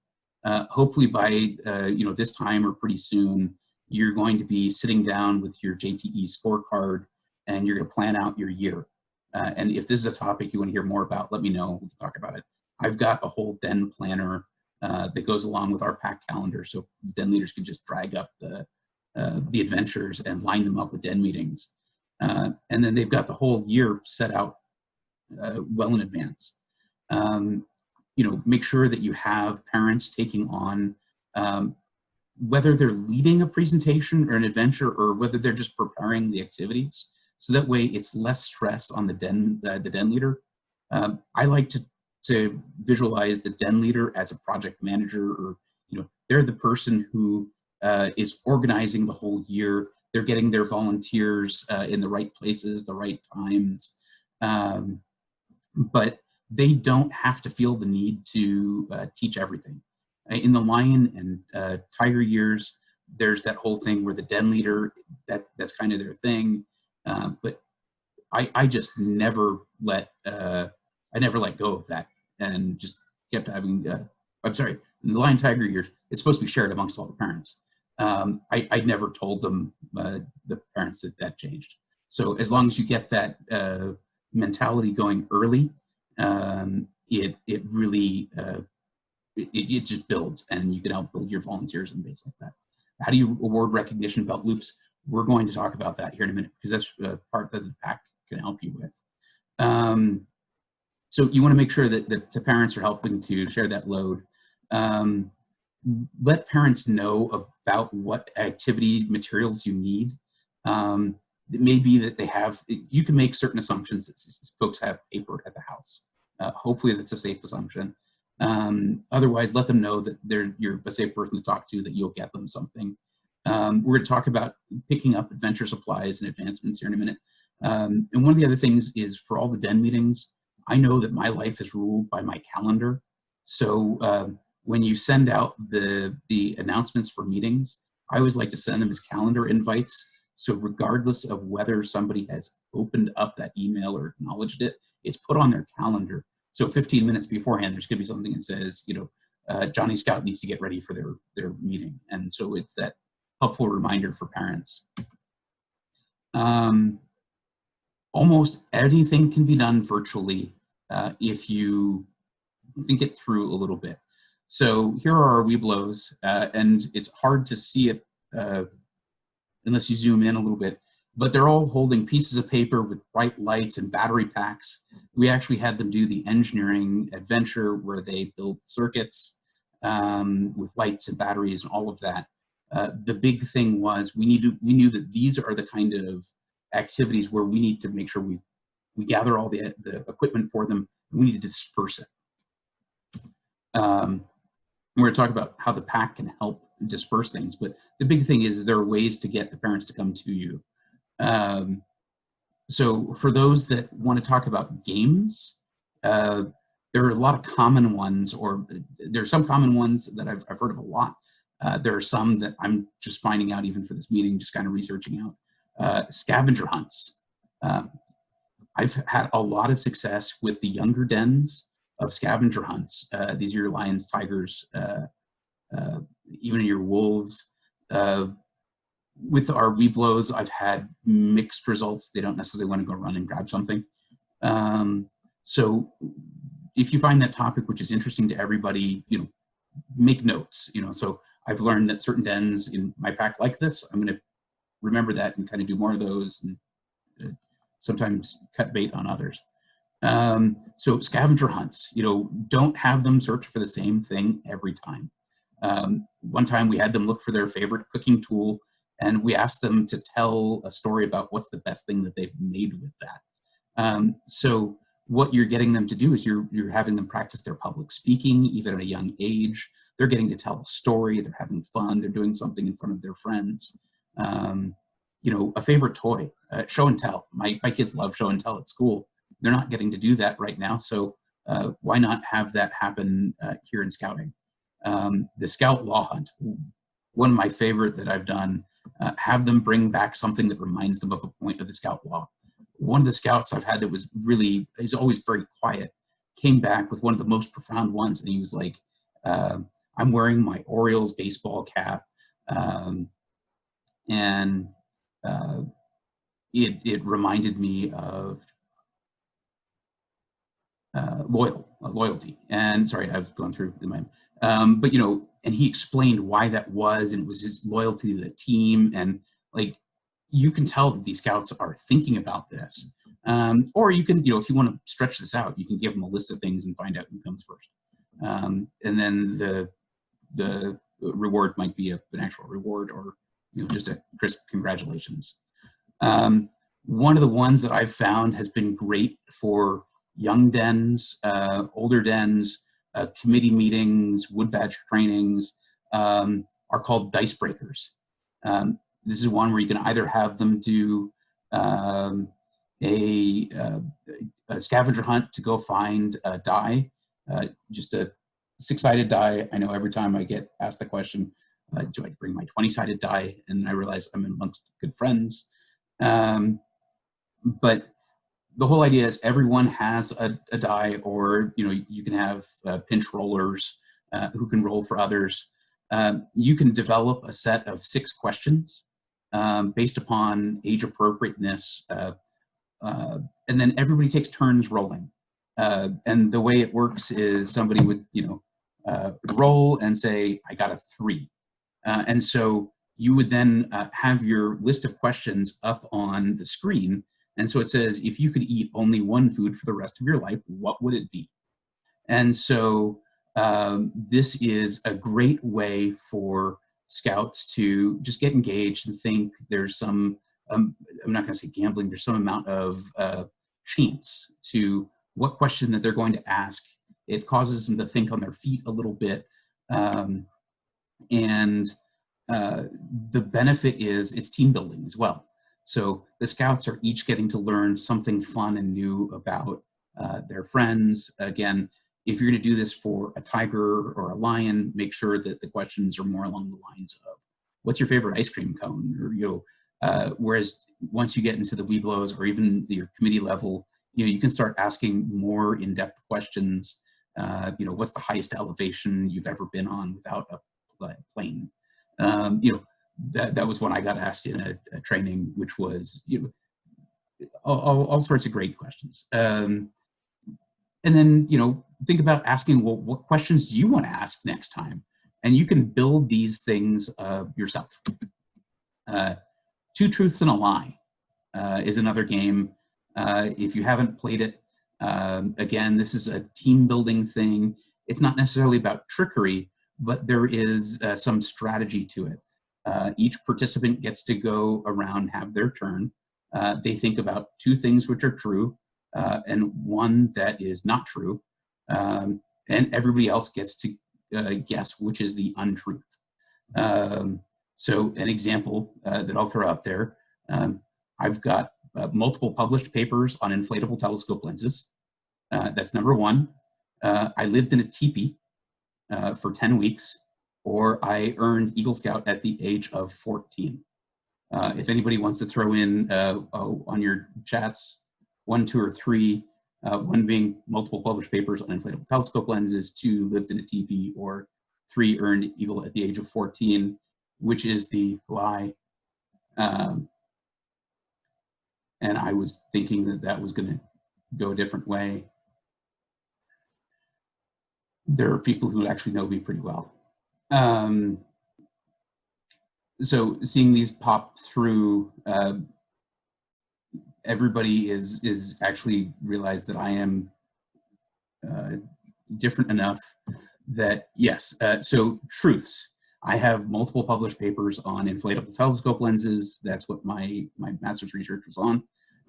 Hopefully by this time or pretty soon, you're going to be sitting down with your JTE scorecard and you're going to plan out your year. And if this is a topic you want to hear more about, let me know. We can talk about it. I've got a whole den planner that goes along with our PAC calendar, so den leaders can just drag up the adventures and line them up with den meetings. And then they've got the whole year set out well in advance. Make sure that you have parents taking on whether they're leading a presentation or an adventure or whether they're just preparing the activities. So that way it's less stress on the den leader. I like to visualize the den leader as a project manager, or they're the person who is organizing the whole year. They're getting their volunteers in the right places, the right times, but they don't have to feel the need to teach everything. In the lion and tiger years, there's that whole thing where the den leader, that's kind of their thing, but I just never let go of that and just kept having, I'm sorry, in the lion tiger years, it's supposed to be shared amongst all the parents. I never told them, the parents, that changed. So as long as you get that mentality going early, it really, it just builds, and you can help build your volunteers and things like that. How do you award recognition about loops? We're going to talk about that here in a minute, because that's part that the PAC can help you with. So you want to make sure that the parents are helping to share that load. Let parents know about what activity materials you need. It may be that they have, you can make certain assumptions that folks have paper at the house. Hopefully that's a safe assumption. Otherwise, let them know that you're a safe person to talk to, that you'll get them something. We're going to talk about picking up adventure supplies and advancements here in a minute. And one of the other things is, for all the den meetings, I know that my life is ruled by my calendar. So when you send out the announcements for meetings, I always like to send them as calendar invites. So regardless of whether somebody has opened up that email or acknowledged it, it's put on their calendar. So 15 minutes beforehand, there's going to be something that says, Johnny Scout needs to get ready for their meeting. And so it's that helpful reminder for parents. Almost anything can be done virtually if you think it through a little bit. So here are our Weeblos, and it's hard to see it unless you zoom in a little bit, but they're all holding pieces of paper with bright lights and battery packs. We actually had them do the engineering adventure where they built circuits with lights and batteries and all of that. The big thing was we knew that these are the kind of activities where we need to make sure we gather all the equipment for them. We need to disperse it. We're going to talk about how the pack can help disperse things, but the big thing is there are ways to get the parents to come to you. So for those that want to talk about games, there are a lot of common ones, or there are some common ones that I've heard of a lot. There are some that I'm just finding out even for this meeting, just kind of researching out. Scavenger hunts. I've had a lot of success with the younger dens of scavenger hunts. These are your lions, tigers, even your wolves. With our Weeblos, I've had mixed results. They don't necessarily want to go run and grab something. So if you find that topic which is interesting to everybody, make notes. So I've learned that certain dens in my pack like this. I'm going to remember that and kind of do more of those, and sometimes cut bait on others. So scavenger hunts, don't have them search for the same thing every time. One time we had them look for their favorite cooking tool, and we asked them to tell a story about what's the best thing that they've made with that. So what you're getting them to do is you're having them practice their public speaking, even at a young age. They're getting to tell a story, they're having fun, they're doing something in front of their friends. A favorite toy, show and tell. My kids love show and tell at school. They're not getting to do that right now, so why not have that happen here in scouting? The scout law hunt, one of my favorite that I've done, have them bring back something that reminds them of a point of the scout law. One of the scouts I've had that was he's always very quiet, came back with one of the most profound ones, and he was like, I'm wearing my Orioles baseball cap, and it reminded me of loyalty. And sorry, I was going through the mind. But and he explained why that was, and it was his loyalty to the team, and like you can tell that these scouts are thinking about this. Or you can, if you want to stretch this out, you can give them a list of things and find out who comes first. And then the reward might be an actual reward, or just a crisp congratulations. One of the ones that I've found has been great for young dens, older dens, committee meetings, wood badger trainings, are called dice breakers. This is one where you can either have them do a scavenger hunt to go find a die, just a 6-sided die. I know every time I get asked the question, do I bring my 20-sided die? And I realize I'm amongst good friends. But the whole idea is everyone has a die, or you can have pinch rollers who can roll for others. You can develop a set of 6 questions based upon age appropriateness, and then everybody takes turns rolling. And the way it works is somebody would roll and say, I got a 3. And so you would then have your list of questions up on the screen. And so it says, if you could eat only one food for the rest of your life, what would it be? And so this is a great way for scouts to just get engaged and think there's some, I'm not going to say gambling, there's some amount of chance to what question that they're going to ask. It causes them to think on their feet a little bit. And the benefit is it's team building as well. So the scouts are each getting to learn something fun and new about their friends. Again, if you're going to do this for a tiger or a lion, make sure that the questions are more along the lines of, what's your favorite ice cream cone? Or, whereas once you get into the Webelos or even your committee level, you can start asking more in-depth questions. What's the highest elevation you've ever been on without a plane? That was one I got asked in a training, which was all sorts of great questions. And then think about asking, well, what questions do you want to ask next time? And you can build these things yourself. Two Truths and a Lie is another game. If you haven't played it, again, this is a team building thing. It's not necessarily about trickery, but there is some strategy to it. Each participant gets to go around, have their turn. They think about two things which are true and one that is not true. And everybody else gets to guess which is the untruth. So an example that I'll throw out there, I've got multiple published papers on inflatable telescope lenses. That's number one. I lived in a teepee for 10 weeks, or I earned Eagle Scout at the age of 14. If anybody wants to throw in on your chats, 1, 2, or 3, one being multiple published papers on inflatable telescope lenses, 2, lived in a teepee, or 3, earned Eagle at the age of 14, which is the lie. And I was thinking that was going to go a different way. There are people who actually know me pretty well. So seeing these pop through, everybody is actually realized that I am different enough that, yes, so truths. I have multiple published papers on inflatable telescope lenses. That's what my master's research was on.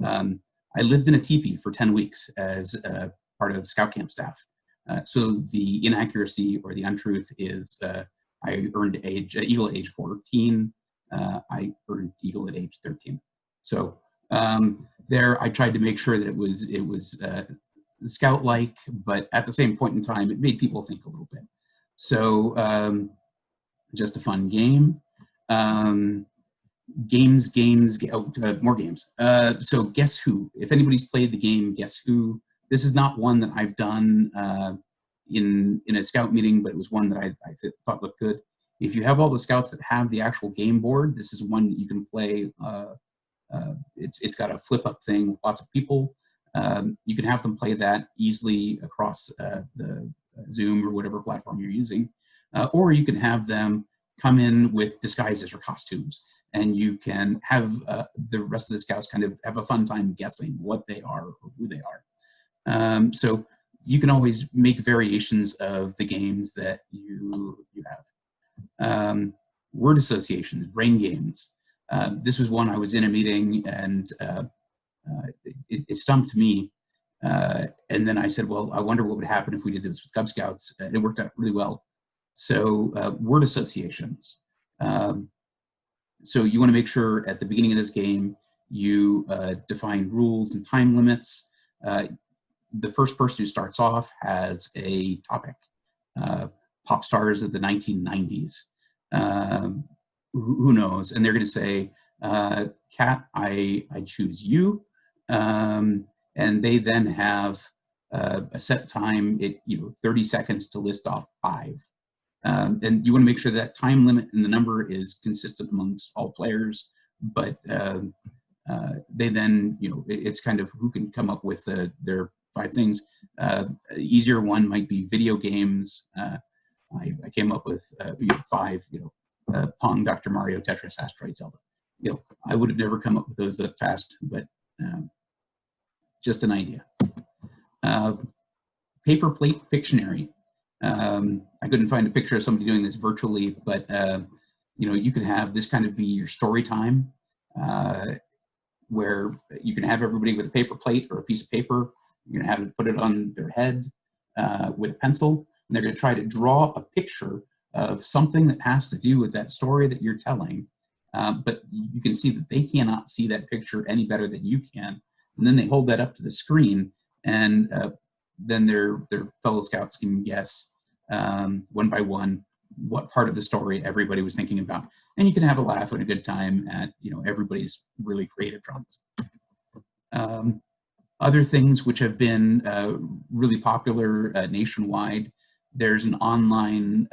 I lived in a teepee for 10 weeks as part of Scout Camp staff. So the inaccuracy or the untruth is I earned Eagle at age 14. I earned Eagle at age 13. So there I tried to make sure that it was Scout-like, but at the same point in time, it made people think a little bit. So just a fun game. More games. So Guess Who. If anybody's played the game Guess Who, this is not one that I've done in a Scout meeting, but it was one that I thought looked good. If you have all the Scouts that have the actual game board, this is one that you can play. It's got a flip-up thing with lots of people. You can have them play that easily across the Zoom or whatever platform you're using. Or you can have them come in with disguises or costumes, and you can have the rest of the Scouts kind of have a fun time guessing what they are or who they are. So you can always make variations of the games that you have. Word associations, brain games. This was one I was in a meeting, and it stumped me. And then I said, well, I wonder what would happen if we did this with Cub Scouts. And it worked out really well. So word associations. So you want to make sure at the beginning of this game, you define rules and time limits. The first person who starts off has a topic. Pop stars of the 1990s. Who knows? And they're going to say, Kat, I choose you. And they then have a set time, 30 seconds to list off 5. And you want to make sure that time limit and the number is consistent amongst all players. But they then, it's kind of who can come up with their 5 things. Easier one might be video games. I came up with 5, Pong, Dr. Mario, Tetris, Asteroid, Zelda. I would have never come up with those that fast, but just an idea. Paper plate Pictionary. I couldn't find a picture of somebody doing this virtually, but you can have this kind of be your story time, where you can have everybody with a paper plate or a piece of paper. You're gonna have it put it on their head with a pencil, and they're gonna try to draw a picture of something that has to do with that story that you're telling. But you can see that they cannot see that picture any better than you can. And then they hold that up to the screen, and then their fellow scouts can guess one by one what part of the story everybody was thinking about, and you can have a laugh and a good time at everybody's really creative drawings. Other things which have been really popular nationwide, there's an online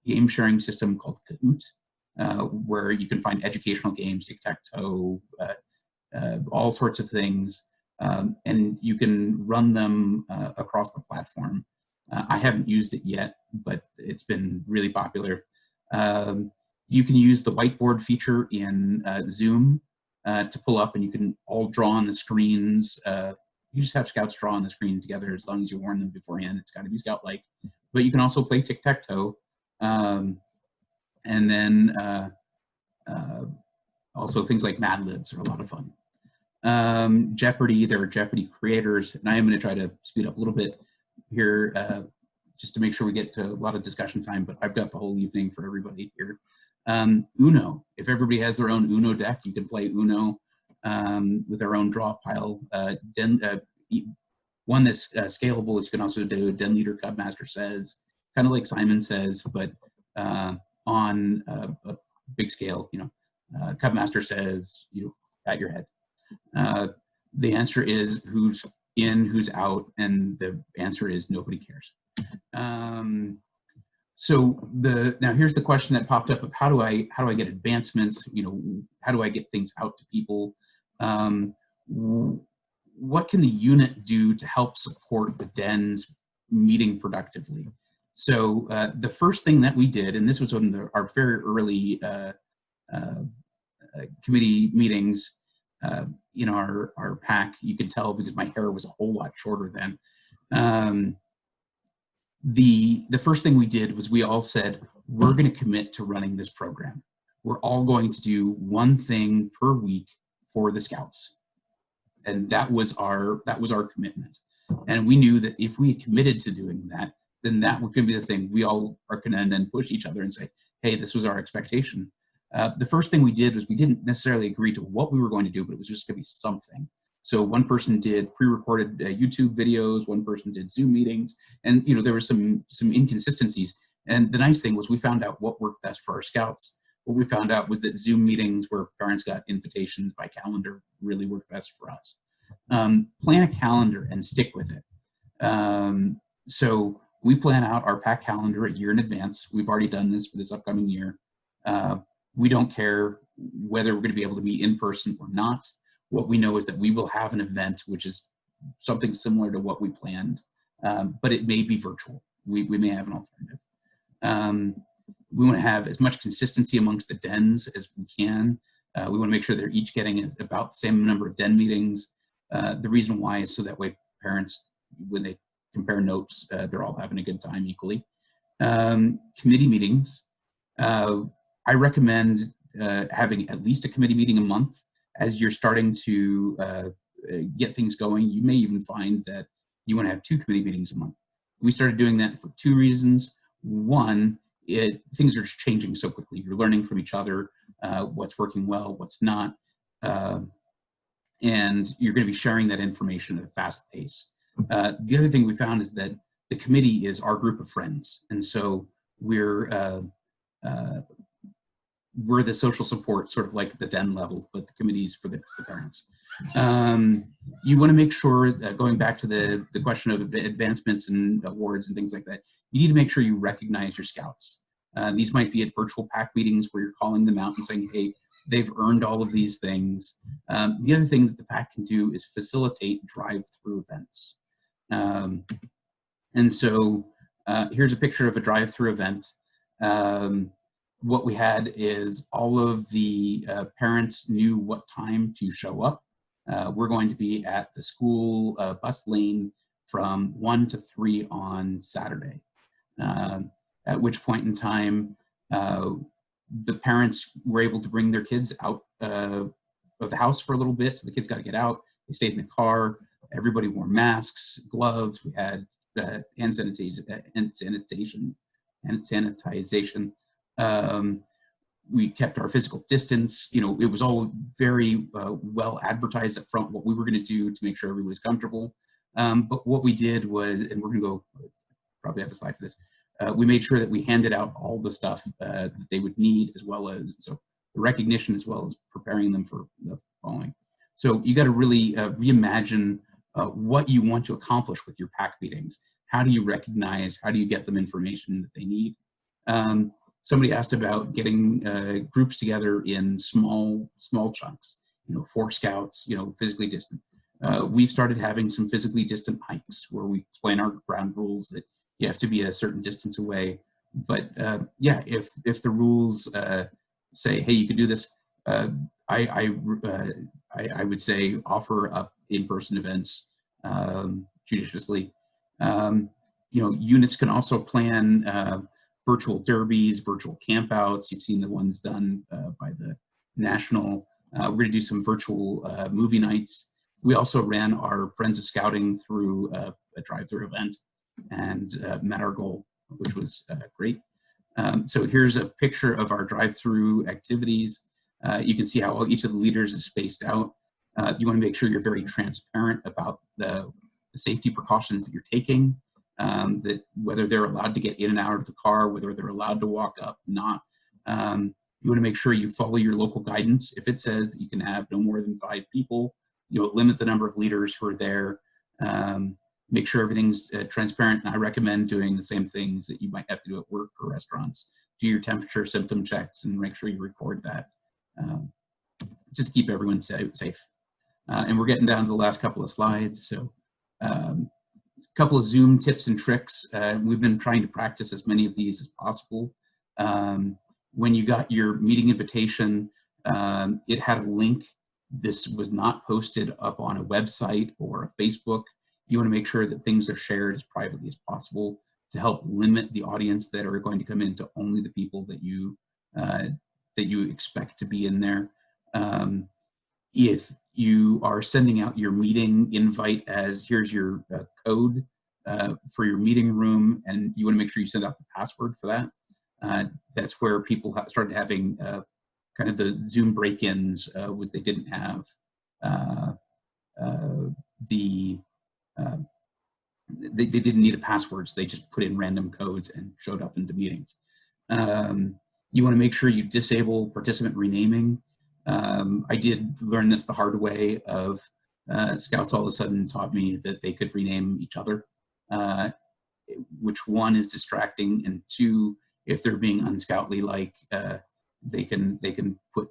game sharing system called Kahoot, where you can find educational games, tic-tac-toe, all sorts of things, and you can run them across the platform. I haven't used it yet, but it's been really popular. You can use the whiteboard feature in Zoom to pull up, and you can all draw on the screens. You just have scouts draw on the screen together as long as you warn them beforehand. It's got to be scout-like. But you can also play tic-tac-toe. And then also things like Mad Libs are a lot of fun. Jeopardy, there are Jeopardy creators, and I am going to try to speed up a little bit here just to make sure we get to a lot of discussion time, but I've got the whole evening for everybody here. Uno, if everybody has their own Uno deck, you can play Uno with their own draw pile. One that's scalable is you can also do Den Leader Cub Master Says, kind of like Simon Says, but on a big scale. Cub Master Says, pat your head. The answer is who's in, who's out, and the answer is nobody cares. So now here's the question that popped up of how do I get advancements? How do I get things out to people? What can the unit do to help support the dens meeting productively? So the first thing that we did, and this was on our very early committee meetings in our pack, you could tell because my hair was a whole lot shorter then. The first thing we did was we all said, we're going to commit to running this program. We're all going to do one thing per week for the scouts. And that was our commitment. And we knew that if we committed to doing that, then that was going to be the thing. We all are going to then push each other and say, hey, this was our expectation. The first thing we did was we didn't necessarily agree to what we were going to do, but it was just going to be something. So one person did pre-recorded YouTube videos, one person did Zoom meetings, and there were some inconsistencies. And the nice thing was we found out what worked best for our scouts. What we found out was that Zoom meetings where parents got invitations by calendar really worked best for us. Plan a calendar and stick with it. So we plan out our pack calendar a year in advance. We've already done this for this upcoming year. We don't care whether we're going to be able to meet in person or not. What we know is that we will have an event which is something similar to what we planned, but it may be virtual. We may have an alternative. We want to have as much consistency amongst the dens as we can. We want to make sure they're each getting about the same number of den meetings. The reason why is so that way parents, when they compare notes, they're all having a good time equally. Committee meetings. I recommend having at least a committee meeting a month. As you're starting to get things going, you may even find that you want to have 2 committee meetings a month. We started doing that for 2 reasons. One, things are just changing so quickly. You're learning from each other what's working well, what's not, and you're going to be sharing that information at a fast pace. The other thing we found is that the committee is our group of friends, and so we're the social support, sort of like at the den level, but the committees for the parents. You want to make sure that, going back to the question of advancements and awards and things like that, you need to make sure you recognize your scouts. These might be at virtual pack meetings where you're calling them out and saying, hey, they've earned all of these things. The other thing that the pack can do is facilitate drive-through events. And so here's a picture of a drive-through event. What we had is all of the parents knew what time to show up. We're going to be at the school bus lane from 1 to 3 on Saturday, at which point in time, the parents were able to bring their kids out of the house for a little bit. So the kids got to get out. They stayed in the car. Everybody wore masks, gloves. We had hand sanitization. We kept our physical distance. It was all very well advertised up front what we were going to do to make sure everybody was comfortable. But what we did was, and we're going to go, probably have a slide for this, we made sure that we handed out all the stuff that they would need, as well as the recognition, as well as preparing them for the following. So you got to really reimagine what you want to accomplish with your PAC meetings. How do you recognize, how do you get them information that they need? Somebody asked about getting groups together in small chunks, 4 scouts, physically distant. We've started having some physically distant hikes where we explain our ground rules that you have to be a certain distance away. But yeah, if the rules say, hey, you can do this, I would say offer up in-person events judiciously. Units can also plan virtual derbies, virtual campouts. You've seen the ones done by the National. We're going to do some virtual movie nights. We also ran our Friends of Scouting through a drive-through event and met our goal, which was great. So here's a picture of our drive-through activities. You can see how each of the leaders is spaced out. You want to make sure you're very transparent about the safety precautions that you're taking, that whether they're allowed to get in and out of the car, whether they're allowed to walk up, not. You want to make sure you follow your local guidance. If it says that you can have no more than 5 people, limit the number of leaders who are there. Make sure everything's transparent. And I recommend doing the same things that you might have to do at work or restaurants. Do your temperature symptom checks and make sure you record that, just to keep everyone safe. And we're getting down to the last couple of slides. So a couple of Zoom tips and tricks. We've been trying to practice as many of these as possible. When you got your meeting invitation, it had a link. This was not posted up on a website or a Facebook. You want to make sure that things are shared as privately as possible to help limit the audience that are going to come in to only the people that you expect to be in there. If you are sending out your meeting invite as here's your code for your meeting room, and you want to make sure you send out the password for that. That's where people started having kind of the Zoom break-ins, which they didn't have they didn't need a password, so they just put in random codes and showed up into meetings. You want to make sure you disable participant renaming. I did learn this the hard way of Scouts all of a sudden taught me that they could rename each other, which one is distracting, and 2, if they're being unscoutly, like they can put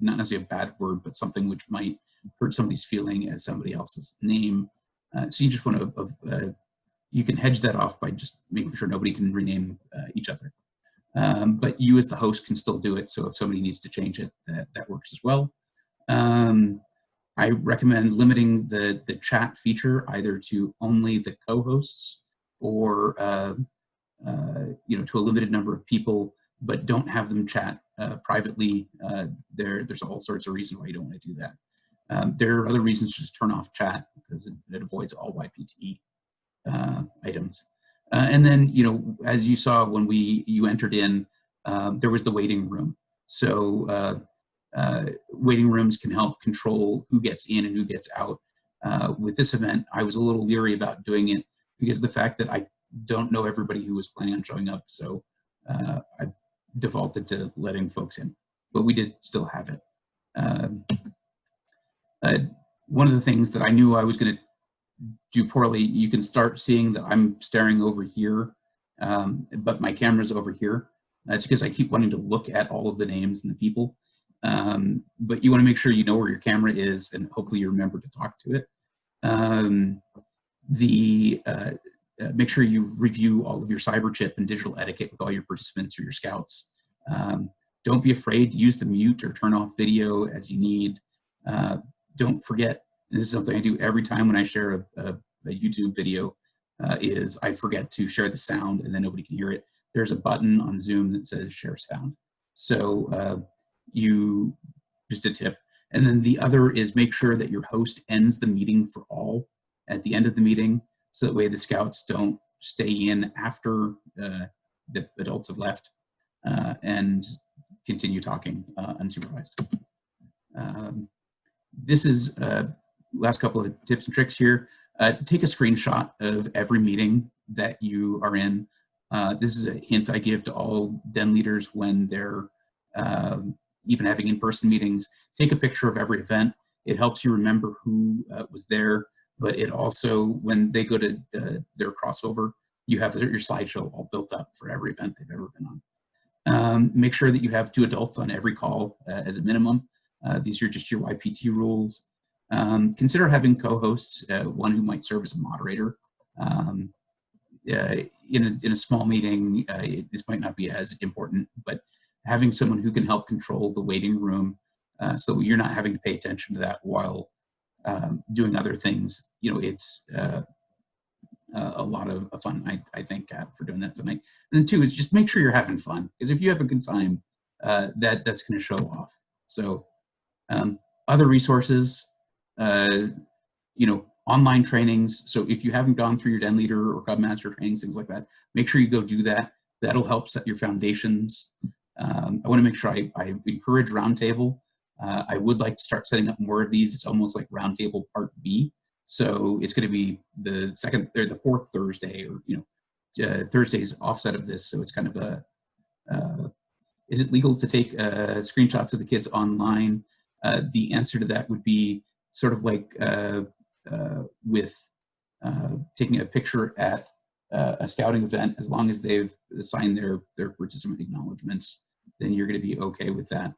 not necessarily a bad word, but something which might hurt somebody's feeling as somebody else's name. So you just want to, you can hedge that off by just making sure nobody can rename each other. But you as the host can still do it. So if somebody needs to change it, that works as well. I recommend limiting the chat feature either to only the co-hosts or to a limited number of people, but don't have them chat privately. There's all sorts of reasons why you don't want to do that. There are other reasons to just turn off chat because it avoids all YPTE items. And then, as you saw when you entered in, there was the waiting room. So waiting rooms can help control who gets in and who gets out. With this event, I was a little leery about doing it because of the fact that I don't know everybody who was planning on showing up. So I defaulted to letting folks in, but we did still have it. One of the things that I knew I was going to do poorly, you can start seeing that I'm staring over here, but my camera's over here. That's because I keep wanting to look at all of the names and the people. But you want to make sure you know where your camera is, and hopefully you remember to talk to it. Make sure you review all of your cyber chip and digital etiquette with all your participants or your scouts. Don't be afraid to use the mute or turn off video as you need. Don't forget, and this is something I do every time when I share a YouTube video, is I forget to share the sound and then nobody can hear it. There's a button on Zoom that says share sound. So just a tip. And then the other is make sure that your host ends the meeting for all at the end of the meeting, so that way the scouts don't stay in after the adults have left and continue talking unsupervised. This is last couple of tips and tricks here. take a screenshot of every meeting that you are in. This is a hint I give to all Den leaders when they're even having in-person meetings. Take a picture of every event. It helps you remember who was there, but it also, when they go to their crossover, you have your slideshow all built up for every event they've ever been on. Make sure that you have 2 adults on every call as a minimum. These are just your YPT rules. Consider having co-hosts, one who might serve as a moderator. In a small meeting, this might not be as important, but having someone who can help control the waiting room so that you're not having to pay attention to that while doing other things, it's a lot of fun, I think, for doing that tonight. And then 2 is just make sure you're having fun, because if you have a good time, that's going to show off. So other resources, online trainings. So if you haven't gone through your Den Leader or Cub Master trainings, things like that, make sure you go do that. That'll help set your foundations. I want to make sure I encourage Roundtable. I would like to start setting up more of these. It's almost like Roundtable Part B. So it's going to be the second or the 4th Thursday, or Thursday's offset of this. So it's kind of a is it legal to take screenshots of the kids online? The answer to that would be sort of like with taking a picture at a scouting event. As long as they've signed their participant acknowledgements, then you're going to be okay with that.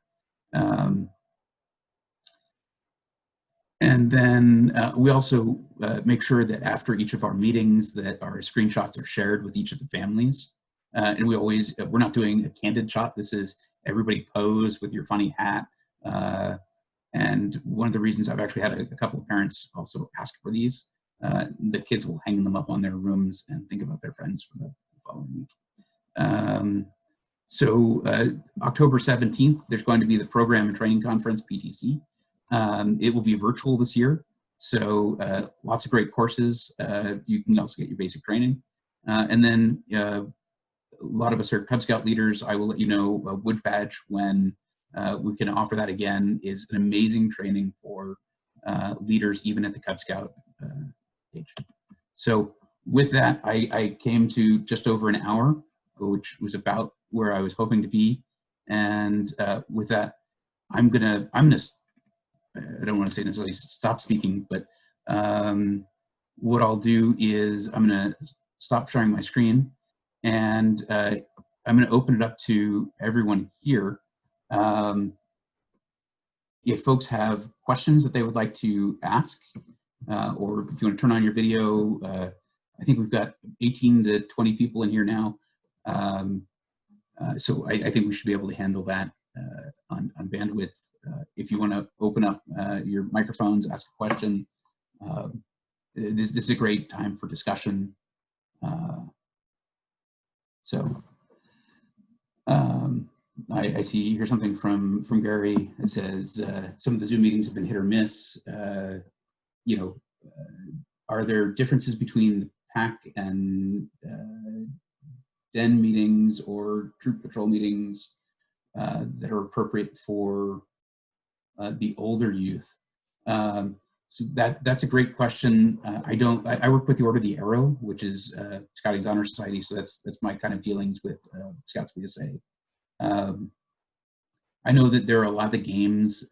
And then we also make sure that after each of our meetings that our screenshots are shared with each of the families. And we're not doing a candid shot. This is everybody pose with your funny hat. And one of the reasons I've actually had a couple of parents also ask for these, the kids will hang them up on their rooms and think about their friends for the following week. So October 17th, there's going to be the Program and Training Conference, PTC. It will be virtual this year, so lots of great courses. You can also get your basic training. And then a lot of us are Cub Scout leaders. I will let you know Wood Badge when we can offer that again. Is an amazing training for leaders, even at the Cub Scout age. So with that, I came to just over an hour, which was about where I was hoping to be. And with that, I'm gonna I don't want to say necessarily stop speaking, but what I'll do is I'm gonna stop sharing my screen, and I'm gonna open it up to everyone here. If folks have questions that they would like to ask, or if you want to turn on your video, I think we've got 18 to 20 people in here now. So I think we should be able to handle that on bandwidth. If you want to open up your microphones, ask a question, this is a great time for discussion. I see here something from Gary. It says some of the Zoom meetings have been hit or miss. Are there differences between the PAC and Den meetings or troop patrol meetings that are appropriate for the older youth? So that's a great question. I work with the Order of the Arrow, which is Scouting's Honor Society, so that's my kind of dealings with Scouts BSA. I know that there are a lot of the games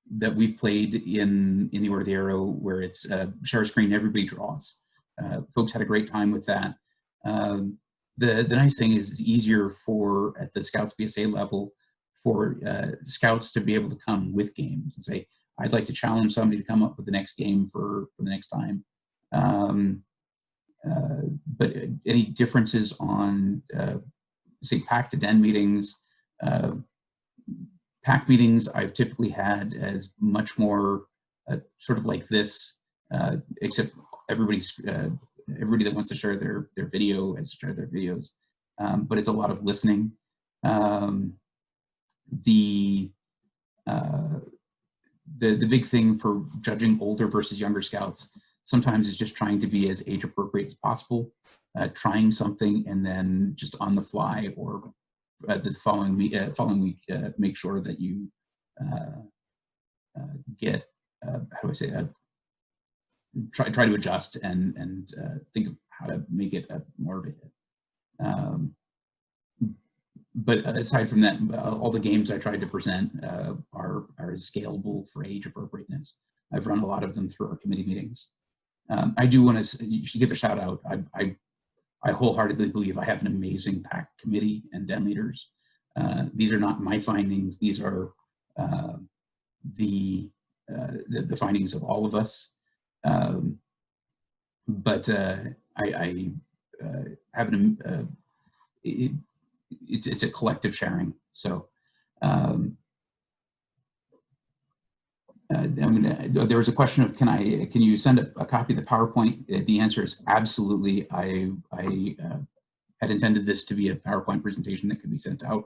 that we've played in the Order of the Arrow where it's share screen, everybody draws. Folks had a great time with that. The nice thing is it's easier at the Scouts BSA level for Scouts to be able to come with games and say, I'd like to challenge somebody to come up with the next game for the next time. But any differences on, say, PAC to Den meetings, PAC meetings I've typically had as much more sort of like this, except everybody that wants to share their video has to share their videos, but it's a lot of listening. The big thing for judging older versus younger Scouts sometimes is just trying to be as age appropriate as possible, trying something and then just on the fly or the following week make sure that you get how do I say that? try to adjust and think of how to make it more of a hit. But aside from that, all the games I tried to present are scalable for age appropriateness. I've run a lot of them through our committee meetings. I do want to, you should give a shout out. I wholeheartely believe I have an amazing PAC committee and den leaders. These are not my findings. These are the findings of all of us. But I have it's a collective sharing. So there was a question of can you send a copy of the PowerPoint? The answer is absolutely. I had intended this to be a PowerPoint presentation that could be sent out.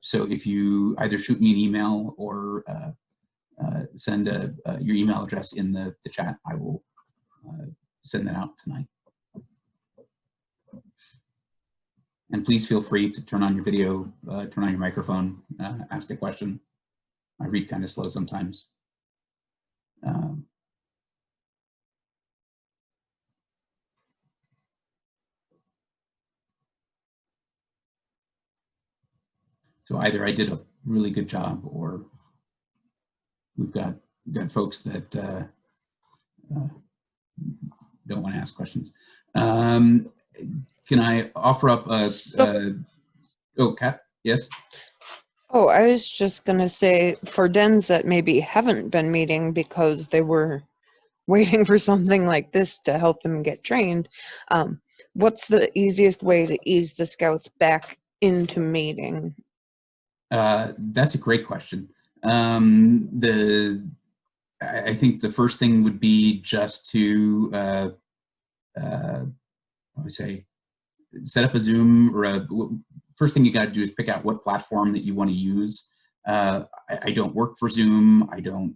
So if you either shoot me an email or send your email address in the chat, I will send that out tonight. And please feel free to turn on your video, turn on your microphone, ask a question. I read kind of slow sometimes. So either I did a really good job, or we've got folks that don't want to ask questions. Can I offer up oh, Kat, yes? Oh, I was just going to say, for dens that maybe haven't been meeting because they were waiting for something like this to help them get trained, what's the easiest way to ease the scouts back into meeting? That's a great question. I think the first thing would be just to, I would say, set up a Zoom, or first thing you got to do is pick out what platform that you want to use. I don't work for Zoom. I don't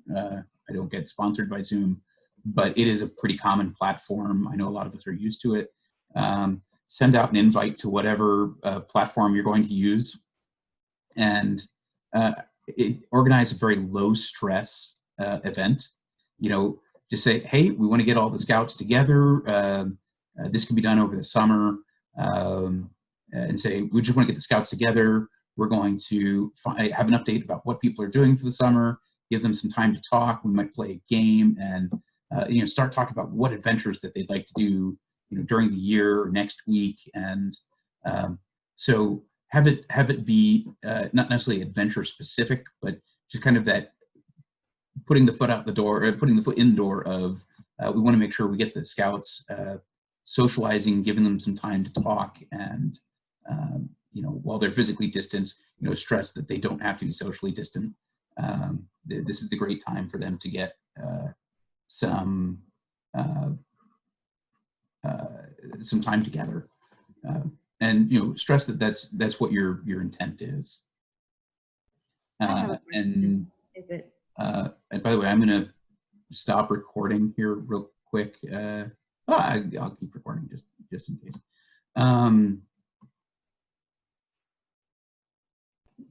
get sponsored by Zoom, but it is a pretty common platform. I know a lot of us are used to it. Send out an invite to whatever platform you're going to use, and organize a very low stress event. You know, just say, hey, we want to get all the scouts together. This can be done over the summer. And say, we just want to get the scouts together. We're going to have an update about what people are doing for the summer, give them some time to talk. We might play a game and start talking about what adventures that they'd like to do during the year or next week. And so have it be not necessarily adventure specific, but just kind of that putting the foot out the door, or putting the foot in the door of we want to make sure we get the scouts socializing, giving them some time to talk, and while they're physically distant, stress that they don't have to be socially distant. This is the great time for them to get some time together, and stress that that's what your intent is. And by the way, I'm going to stop recording here real quick. I'll keep recording just in case.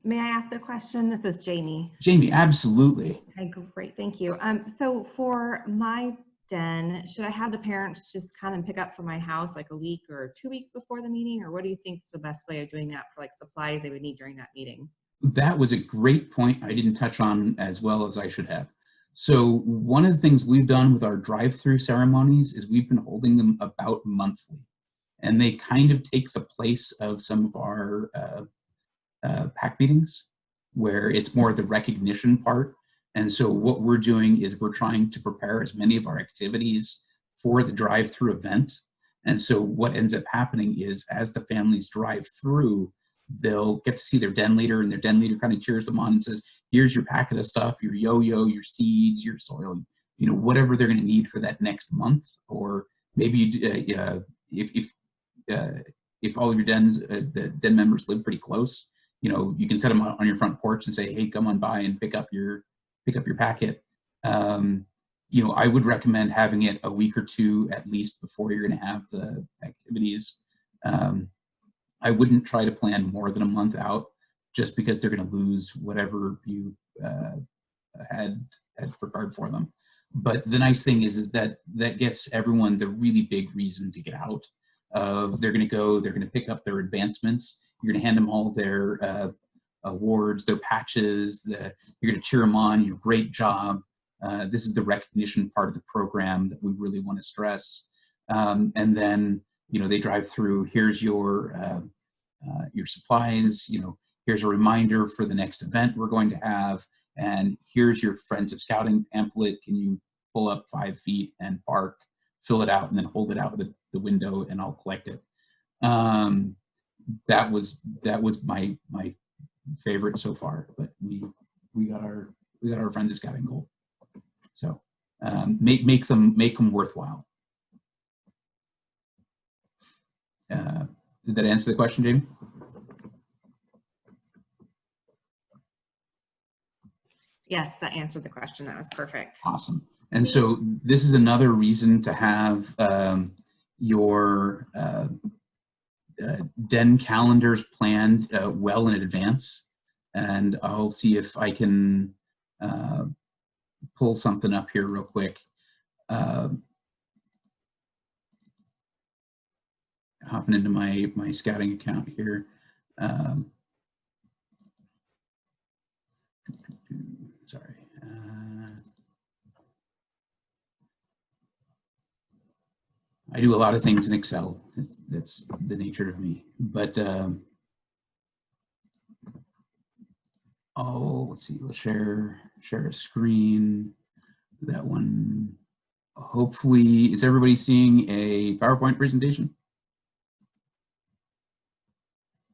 May I ask a question? This is Jamie. Jamie, absolutely. Okay, great, thank you. So for my den, should I have the parents just come and pick up from my house like a week or 2 weeks before the meeting, or what do you think is the best way of doing that for like supplies they would need during that meeting? That was a great point I didn't touch on as well as I should have. So one of the things we've done with our drive-through ceremonies is we've been holding them about monthly, and they kind of take the place of some of our PAC meetings, where it's more the recognition part. And so what we're doing is we're trying to prepare as many of our activities for the drive-through event. And so what ends up happening is, as the families drive through, they'll get to see their den leader, and their den leader kind of cheers them on and says, here's your packet of stuff, your yo-yo, your seeds, your soil, whatever they're going to need for that next month. Or maybe if all of your the den members live pretty close, you can set them on your front porch and say, hey, come on by and pick up your packet. I would recommend having it a week or two at least before you're going to have the activities. I wouldn't try to plan more than a month out, just because they're going to lose whatever you had prepared for them. But the nice thing is that that gets everyone the really big reason to get out. They're going to go, they're going to pick up their advancements. You're going to hand them all their awards, their patches. You're going to cheer them on. Your great job. This is the recognition part of the program that we really want to stress. And then, they drive through. Here's your supplies. Here's a reminder for the next event we're going to have. And here's your Friends of Scouting pamphlet. Can you pull up 5 feet and park, fill it out, and then hold it out the window, and I'll collect it. That was my favorite so far. But we got our Friends of Scouting goal. So make them worthwhile. Did that answer the question, Jamie? Yes, that answered the question. That was perfect. Awesome. And so this is another reason to have your den calendars planned well in advance. And I'll see if I can pull something up here real quick. Hopping into my scouting account here. Sorry. I do a lot of things in Excel. That's the nature of me. But let's see. We'll share a screen. That one. Hopefully, is everybody seeing a PowerPoint presentation?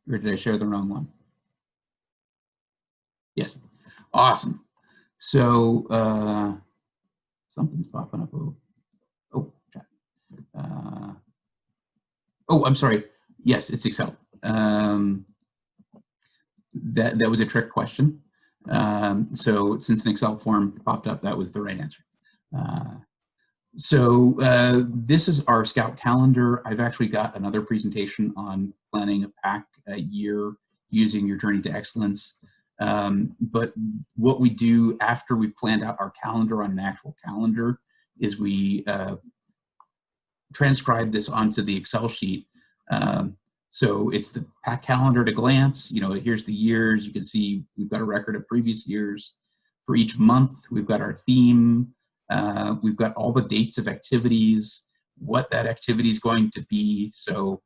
Or did I share the wrong one? Yes. Awesome. So something's popping up. I'm sorry. Yes, it's Excel. That was a trick question. So since an Excel form popped up, that was the right answer. This is our Scout calendar. I've actually got another presentation on planning a pack a year using your Journey to Excellence. But what we do after we've planned out our calendar on an actual calendar is we transcribe this onto the Excel sheet. So it's the pack calendar at a glance. Here's the years. You can see we've got a record of previous years. For each month, we've got our theme. We've got all the dates of activities, what that activity is going to be. So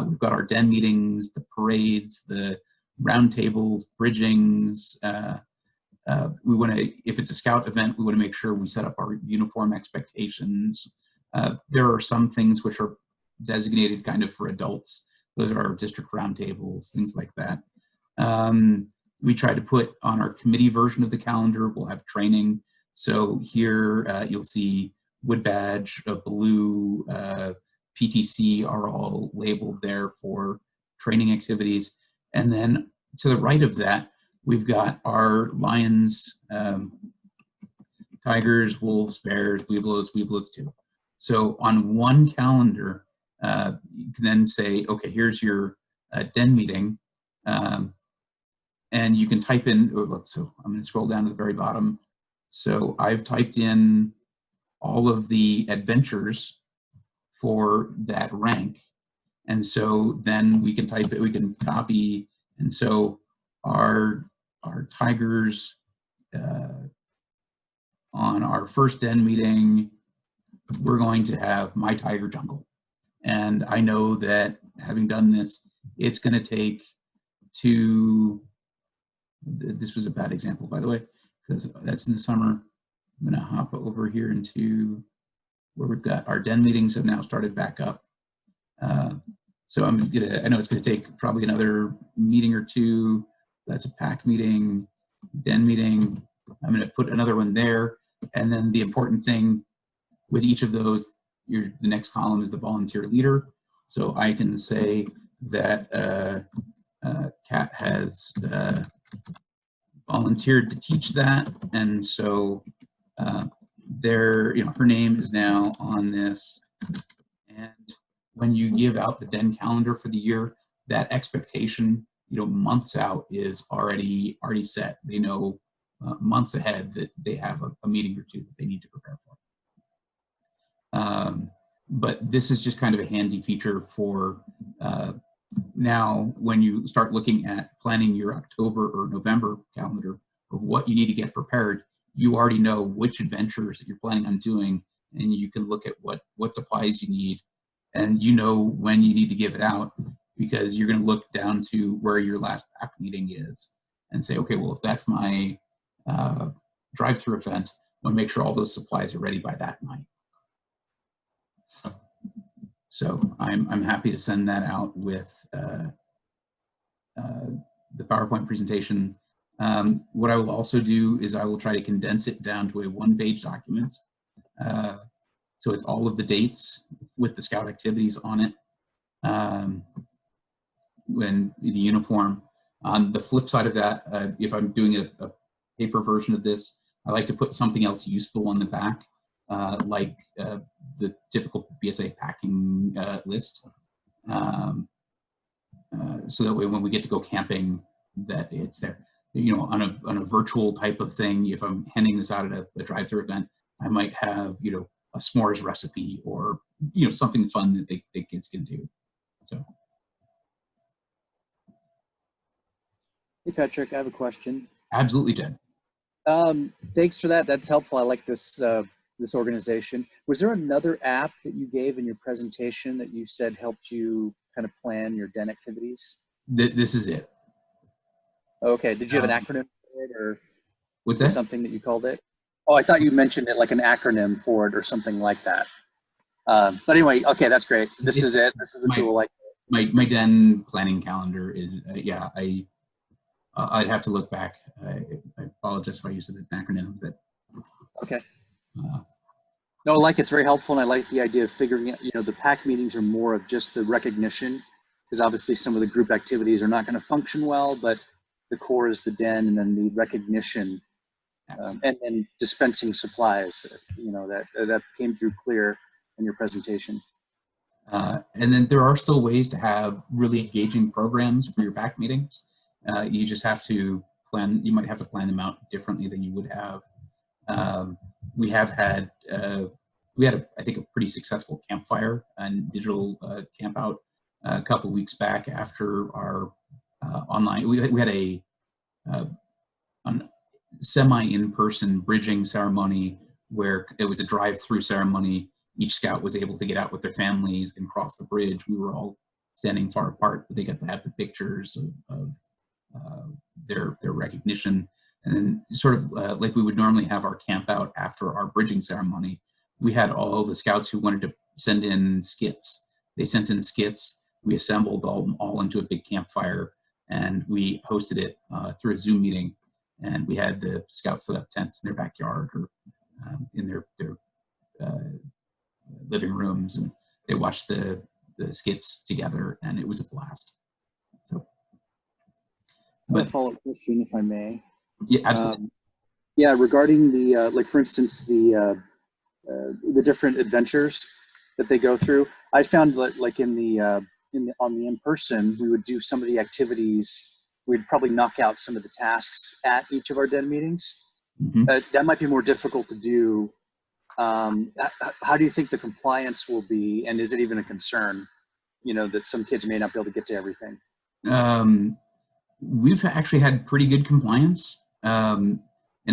we've got our den meetings, the parades, the roundtables, bridgings. We want to, if it's a Scout event, we want to make sure we set up our uniform expectations. There are some things which are designated kind of for adults. Those are our district roundtables, things like that. We try to put on our committee version of the calendar, we'll have training. So here you'll see Wood Badge, Blue, PTC are all labeled there for training activities. And then to the right of that, we've got our lions, tigers, wolves, bears, webelos too. So on one calendar, you can then say, okay, here's your den meeting. And you can type in, so I'm going to scroll down to the very bottom. So I've typed in all of the adventures for that rank. And so then we can type it, we can copy. And so our tigers on our first den meeting, we're going to have My Tiger Jungle. And I know that having done this, it's going to take this was a bad example, by the way, because that's in the summer. I'm going to hop over here into where we've got our den meetings have now started back up. So I know it's going to take probably another meeting or two. That's a pack meeting, den meeting. I'm going to put another one there. And then the important thing with each of those, the next column is the volunteer leader. So I can say that Kat has volunteered to teach that. And so her name is now on this. And when you give out the den calendar for the year, that expectation, months out is already set. They know months ahead that they have a meeting or two that they need to prepare for. But this is just kind of a handy feature for now when you start looking at planning your October or November calendar of what you need to get prepared. You already know which adventures that you're planning on doing, and you can look at what supplies you need, and you know when you need to give it out, because you're going to look down to where your last pack meeting is and say, okay, well, if that's my drive-through event, I want to make sure all those supplies are ready by that night. So I'm happy to send that out with the PowerPoint presentation. What I will also do is I will try to condense it down to a one-page document. So it's all of the dates with the scout activities on it, when the uniform. On the flip side of that, if I'm doing a paper version of this, I like to put something else useful on the back, like the typical BSA packing list. So that way when we get to go camping, that it's there. You know, on a virtual type of thing, if I'm handing this out at a drive-through event, I might have, you know, a s'mores recipe or, you know, something fun that the kids can do. So. Hey, Patrick, I have a question. Absolutely, Jed. Thanks for that. That's helpful. I like this this organization. Was there another app that you gave in your presentation that you said helped you kind of plan your den activities? This is it. Okay. Did you have an acronym for it, or What's that? something that you called it? Oh, I thought you mentioned it like an acronym for it or something like that. But anyway, okay, that's great. This is it. This is the tool. Like my den planning calendar is yeah. I'd have to look back. I apologize if I used an acronym, but okay. No, I like it's very helpful, and I like the idea of figuring out. You know, the pack meetings are more of just the recognition, because obviously some of the group activities are not going to function well, but the core is the den, and then the recognition, and then dispensing supplies. You know, that came through clear in your presentation. And then there are still ways to have really engaging programs for your pack meetings. You just have to plan. You might have to plan them out differently than you would have. We have had I think a pretty successful campfire and digital camp out a couple weeks back after our online. We had a semi-in-person bridging ceremony where it was a drive-through ceremony. Each scout was able to get out with their families and cross the bridge. We were all standing far apart, but they got to have the pictures of their recognition. And then sort of like we would normally have our camp out after our bridging ceremony, we had all the scouts who wanted to send in skits. They sent in skits. We assembled all into a big campfire, and we hosted it through a Zoom meeting. And we had the scouts set up tents in their backyard or in their living rooms, and they watched the skits together, and it was a blast. So, but a follow-up question, if I may. Yeah, absolutely. Yeah, regarding the like, for instance, the different adventures that they go through. I found that, like, on the in-person, we would do some of the activities. We'd probably knock out some of the tasks at each of our den meetings. Mm-hmm. That might be more difficult to do. How do you think the compliance will be, and is it even a concern? You know, that some kids may not be able to get to everything. We've actually had pretty good compliance. And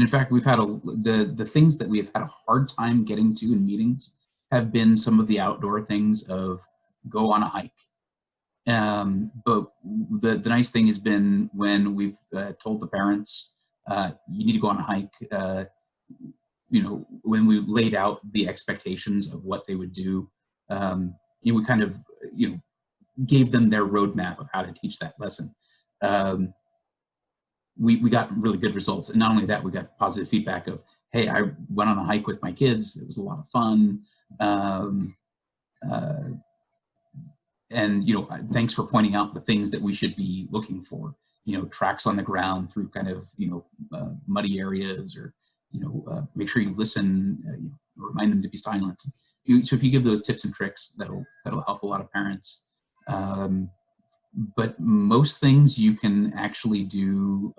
in fact, we've had the things that we've had a hard time getting to in meetings have been some of the outdoor things of go on a hike. But the nice thing has been when we've told the parents, you need to go on a hike, you know, when we laid out the expectations of what they would do, you know, we kind of, you know, gave them their roadmap of how to teach that lesson. We got really good results. And not only that, we got positive feedback of, hey, I went on a hike with my kids. It was a lot of fun. And, you know, thanks for pointing out the things that we should be looking for, you know, tracks on the ground through kind of, you know, muddy areas, or, you know, make sure you listen, you know, remind them to be silent. So if you give those tips and tricks, that'll help a lot of parents. But most things you can actually do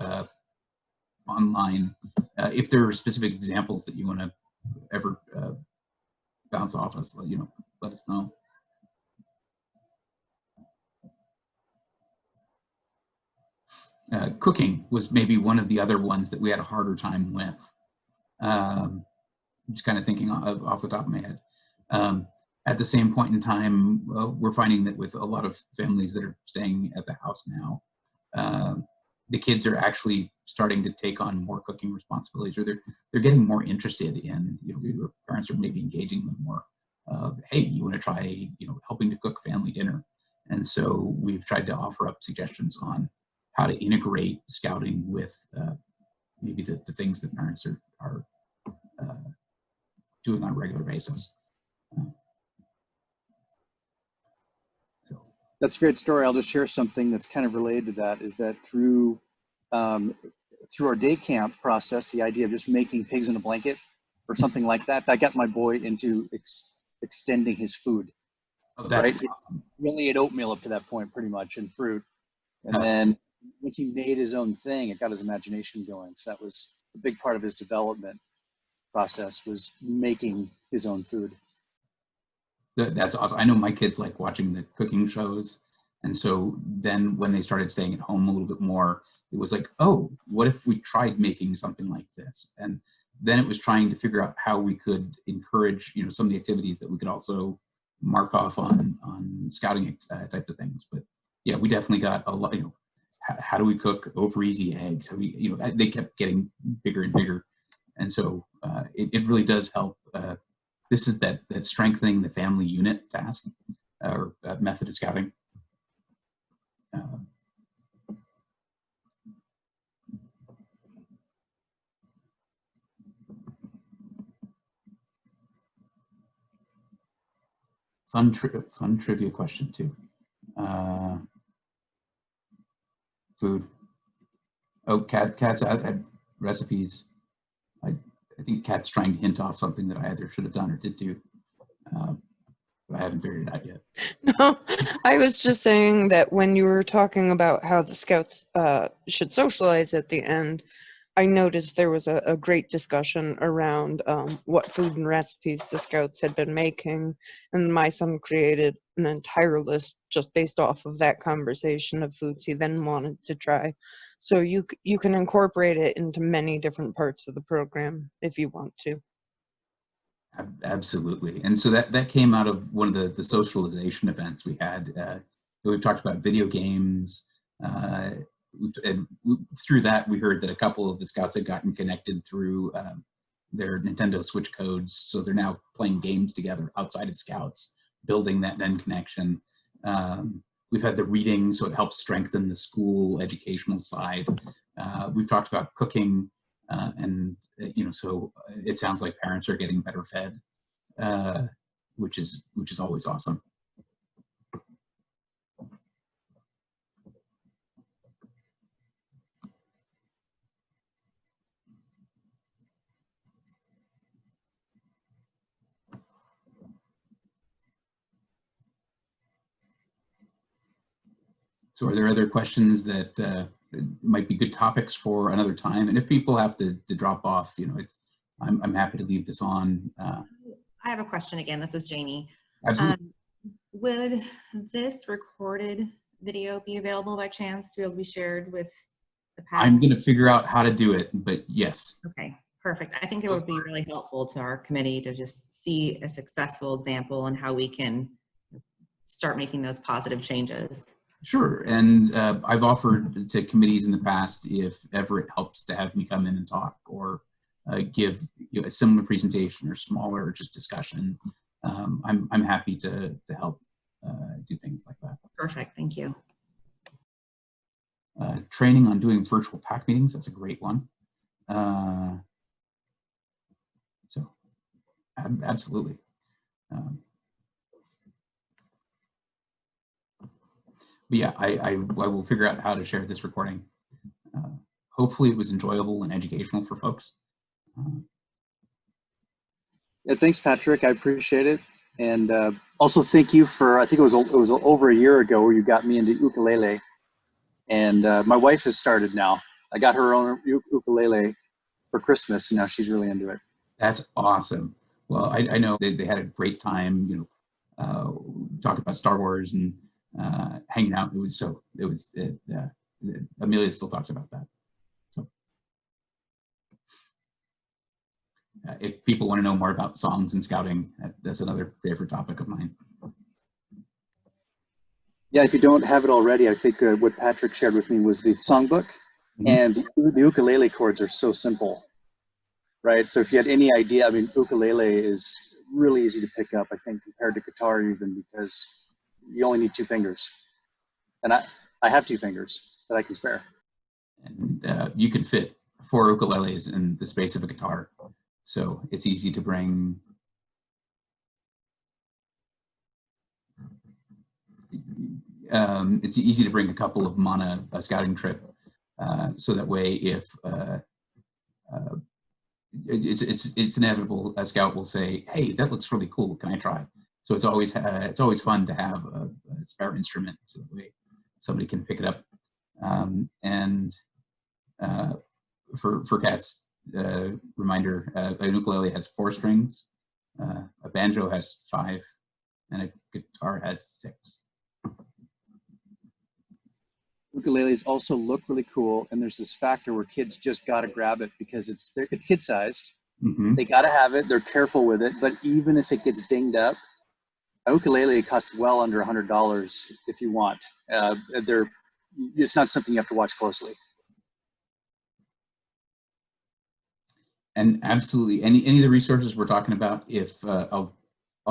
online. If there are specific examples that you want to ever bounce off us, let us know. Cooking was maybe one of the other ones that we had a harder time with. Just kind of thinking off the top of my head. At the same point in time, we're finding that with a lot of families that are staying at the house now, the kids are actually starting to take on more cooking responsibilities, or they're getting more interested in, parents are maybe engaging them more. Hey, you want to try, helping to cook family dinner? And so we've tried to offer up suggestions on how to integrate scouting with maybe the things that parents are doing on a regular basis. That's a great story. I'll just share something that's kind of related to that, is that through our day camp process, the idea of just making pigs in a blanket or something like that, that got my boy into extending his food. Oh, that's right? awesome. He only ate oatmeal up to that point, pretty much, and fruit. And then once he made his own thing, it got his imagination going. So that was a big part of his development process, was making his own food. That's awesome. I know my kids like watching the cooking shows. And so then when they started staying at home a little bit more, it was like, oh, what if we tried making something like this? And then it was trying to figure out how we could encourage, some of the activities that we could also mark off on scouting type of things. But yeah, we definitely got a lot, how do we cook over easy eggs? How we, they kept getting bigger and bigger. And so it really does help. This is that strengthening the family unit task or method of scouting. Fun trivia question too. Food. Oh, Kat's had recipes. I think Kat's trying to hint off something that I either should have done or did do. But I haven't figured it out yet. No, I was just saying that when you were talking about how the scouts should socialize at the end, I noticed there was a great discussion around what food and recipes the scouts had been making, and my son created an entire list just based off of that conversation of foods he then wanted to try. So you can incorporate it into many different parts of the program if you want to. Absolutely. And so that came out of one of the socialization events we had. We've talked about video games. And through that, we heard that a couple of the scouts had gotten connected through their Nintendo Switch codes. So they're now playing games together outside of scouts, building that then connection. We've had the reading, so it helps strengthen the school educational side. We've talked about cooking, and so it sounds like parents are getting better fed, which is always awesome. So are there other questions that might be good topics for another time? And if people have to drop off, I'm happy to leave this on. I have a question again. This is Jamie. Absolutely. Would this recorded video be available by chance to be able to be shared with the parents? I'm going to figure out how to do it, but yes. Okay, perfect. I think it would be really helpful to our committee to just see a successful example and how we can start making those positive changes. Sure, and I've offered to committees in the past if ever it helps to have me come in and talk or give a similar presentation or smaller just discussion. I'm happy to help do things like that. Perfect, thank you. Training on doing virtual PAC meetings, that's a great one. So absolutely. But yeah, I will figure out how to share this recording. Hopefully it was enjoyable and educational for folks. Yeah, thanks, Patrick. I appreciate it. And also thank you for, I think it was over a year ago where you got me into ukulele. And my wife has started now. I got her own ukulele for Christmas, and now she's really into it. That's awesome. Well, I know they had a great time, you know, talking about Star Wars and hanging out. Amelia still talks about that. So if people want to know more about songs and scouting, that's another favorite topic of mine. Yeah, if you don't have it already, I think what Patrick shared with me was the songbook, and the ukulele chords are so simple, right? So if you had any idea, I mean, ukulele is really easy to pick up, I think, compared to guitar even, because you only need 2 fingers. And I have 2 fingers that I can spare. And you can fit 4 ukuleles in the space of a guitar. So it's easy to bring. It's easy to bring a couple of them on a scouting trip, so that way, if it's inevitable, a scout will say, "Hey, that looks really cool. Can I try?" So it's always fun to have a spare instrument, so that way somebody can pick it up. And for Kat's reminder, a ukulele has 4 strings, a banjo has 5, and a guitar has 6. Ukuleles also look really cool, and there's this factor where kids just got to grab it because it's kid-sized. Mm-hmm. They got to have it. They're careful with it, but even if it gets dinged up, a ukulele costs well under $100 if you want. It's not something you have to watch closely. And absolutely, any of the resources we're talking about, if I'll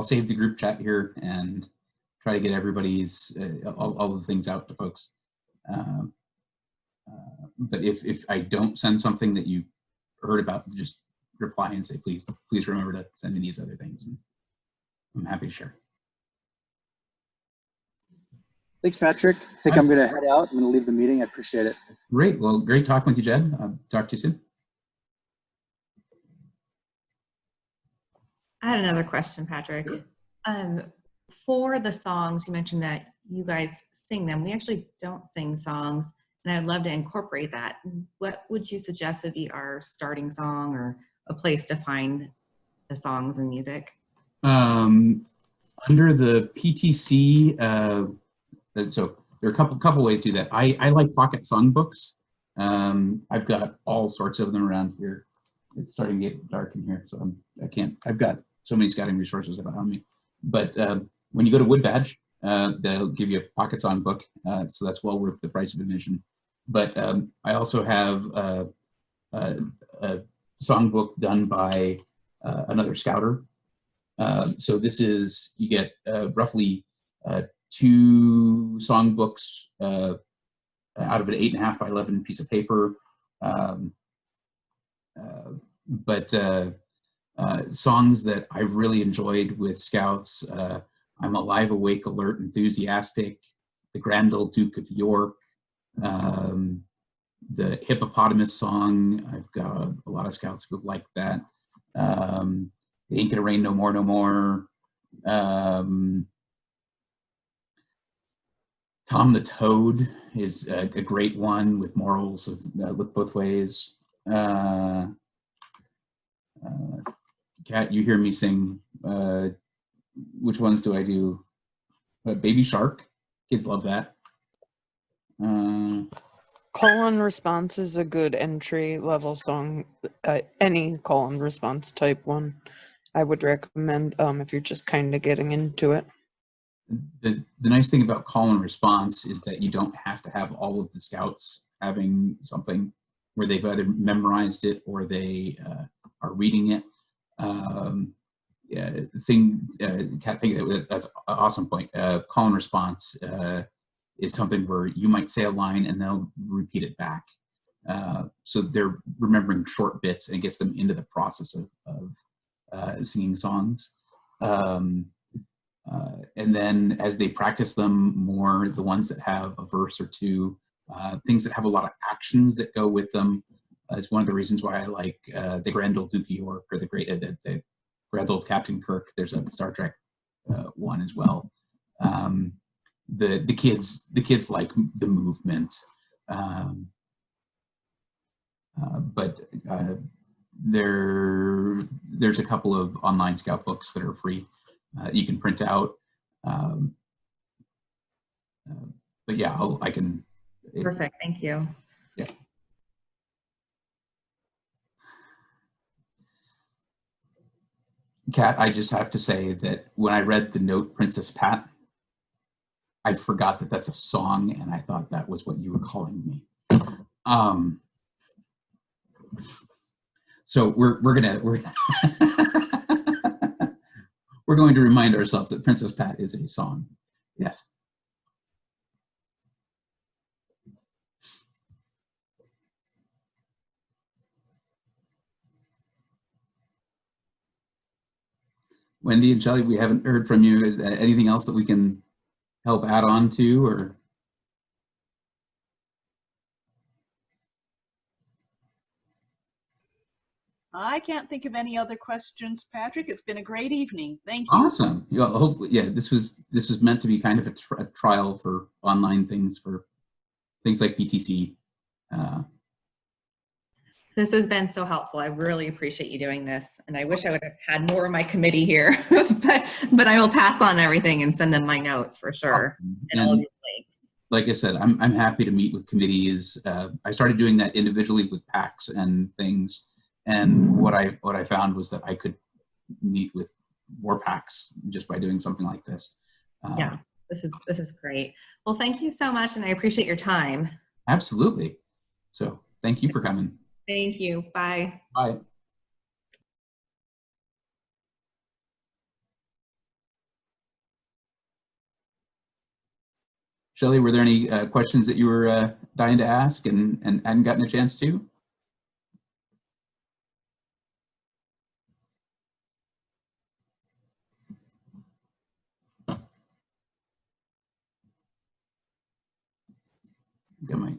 save the group chat here and try to get everybody's all the things out to folks. But if I don't send something that you heard about, just reply and say, please remember to send me these other things. And I'm happy to share. Thanks, Patrick. I think I'm going to head out. I'm going to leave the meeting. I appreciate it. Great. Well, great talking with you, Jed. I'll talk to you soon. I had another question, Patrick. For the songs, you mentioned that you guys sing them. We actually don't sing songs, and I'd love to incorporate that. What would you suggest would be our starting song or a place to find the songs and music? Under the PTC, so there are a couple ways to do that. I like pocket songbooks. I've got all sorts of them around here. It's starting to get dark in here, so I've got so many scouting resources around me. But when you go to Wood Badge, they'll give you a pocket songbook, so that's well worth the price of admission. But I also have a songbook done by another scouter. So this is, you get roughly 2 songbooks out of an 8.5 by 11 piece of paper. But songs that I really enjoyed with scouts, I'm Alive, Awake, Alert, Enthusiastic, The Grand Old Duke of York, the Hippopotamus song. I've got a lot of scouts who have liked that. It Ain't Gonna Rain No More, No More. Tom the Toad is a great one with morals of look both ways. Kat, you hear me sing. Which ones do I do? Baby Shark. Kids love that. Call and response is a good entry level song. Any call and response type one I would recommend if you're just kind of getting into it. The nice thing about call and response is that you don't have to have all of the scouts having something where they've either memorized it or they are reading it. Kat, that's an awesome point. Call and response is something where you might say a line and they'll repeat it back. So they're remembering short bits and it gets them into the process of singing songs. And then as they practice them more, the ones that have a verse or 2, things that have a lot of actions that go with them is one of the reasons why I like the Grand Old Duke of York or the Grand Old Captain Kirk. There's a Star Trek one as well. The kids like the movement, but there's a couple of online scout books that are free. You can print out. But yeah, I can. Perfect. Thank you. Yeah. Kat, I just have to say that when I read the note Princess Pat, I forgot that that's a song, and I thought that was what you were calling me. So we're we're going to remind ourselves that Princess Pat is a song. Yes. Wendy and Shelley, we haven't heard from you. Is there anything else that we can help add on to, or? I can't think of any other questions, Patrick. It's been a great evening. Thank you. Awesome. Yeah, hopefully, yeah, this was meant to be kind of a trial for online things, for things like BTC. This has been so helpful. I really appreciate you doing this. And I wish I would have had more of my committee here, but I will pass on everything and send them my notes for sure. And all of your links. Like I said, I'm happy to meet with committees. I started doing that individually with PACs and things. And what I found was that I could meet with more PACs just by doing something like this. Yeah, this is great. Well, thank you so much, and I appreciate your time. Absolutely. So thank you for coming. Thank you. Bye. Bye. Shelley, were there any questions that you were dying to ask and hadn't gotten a chance to? Got my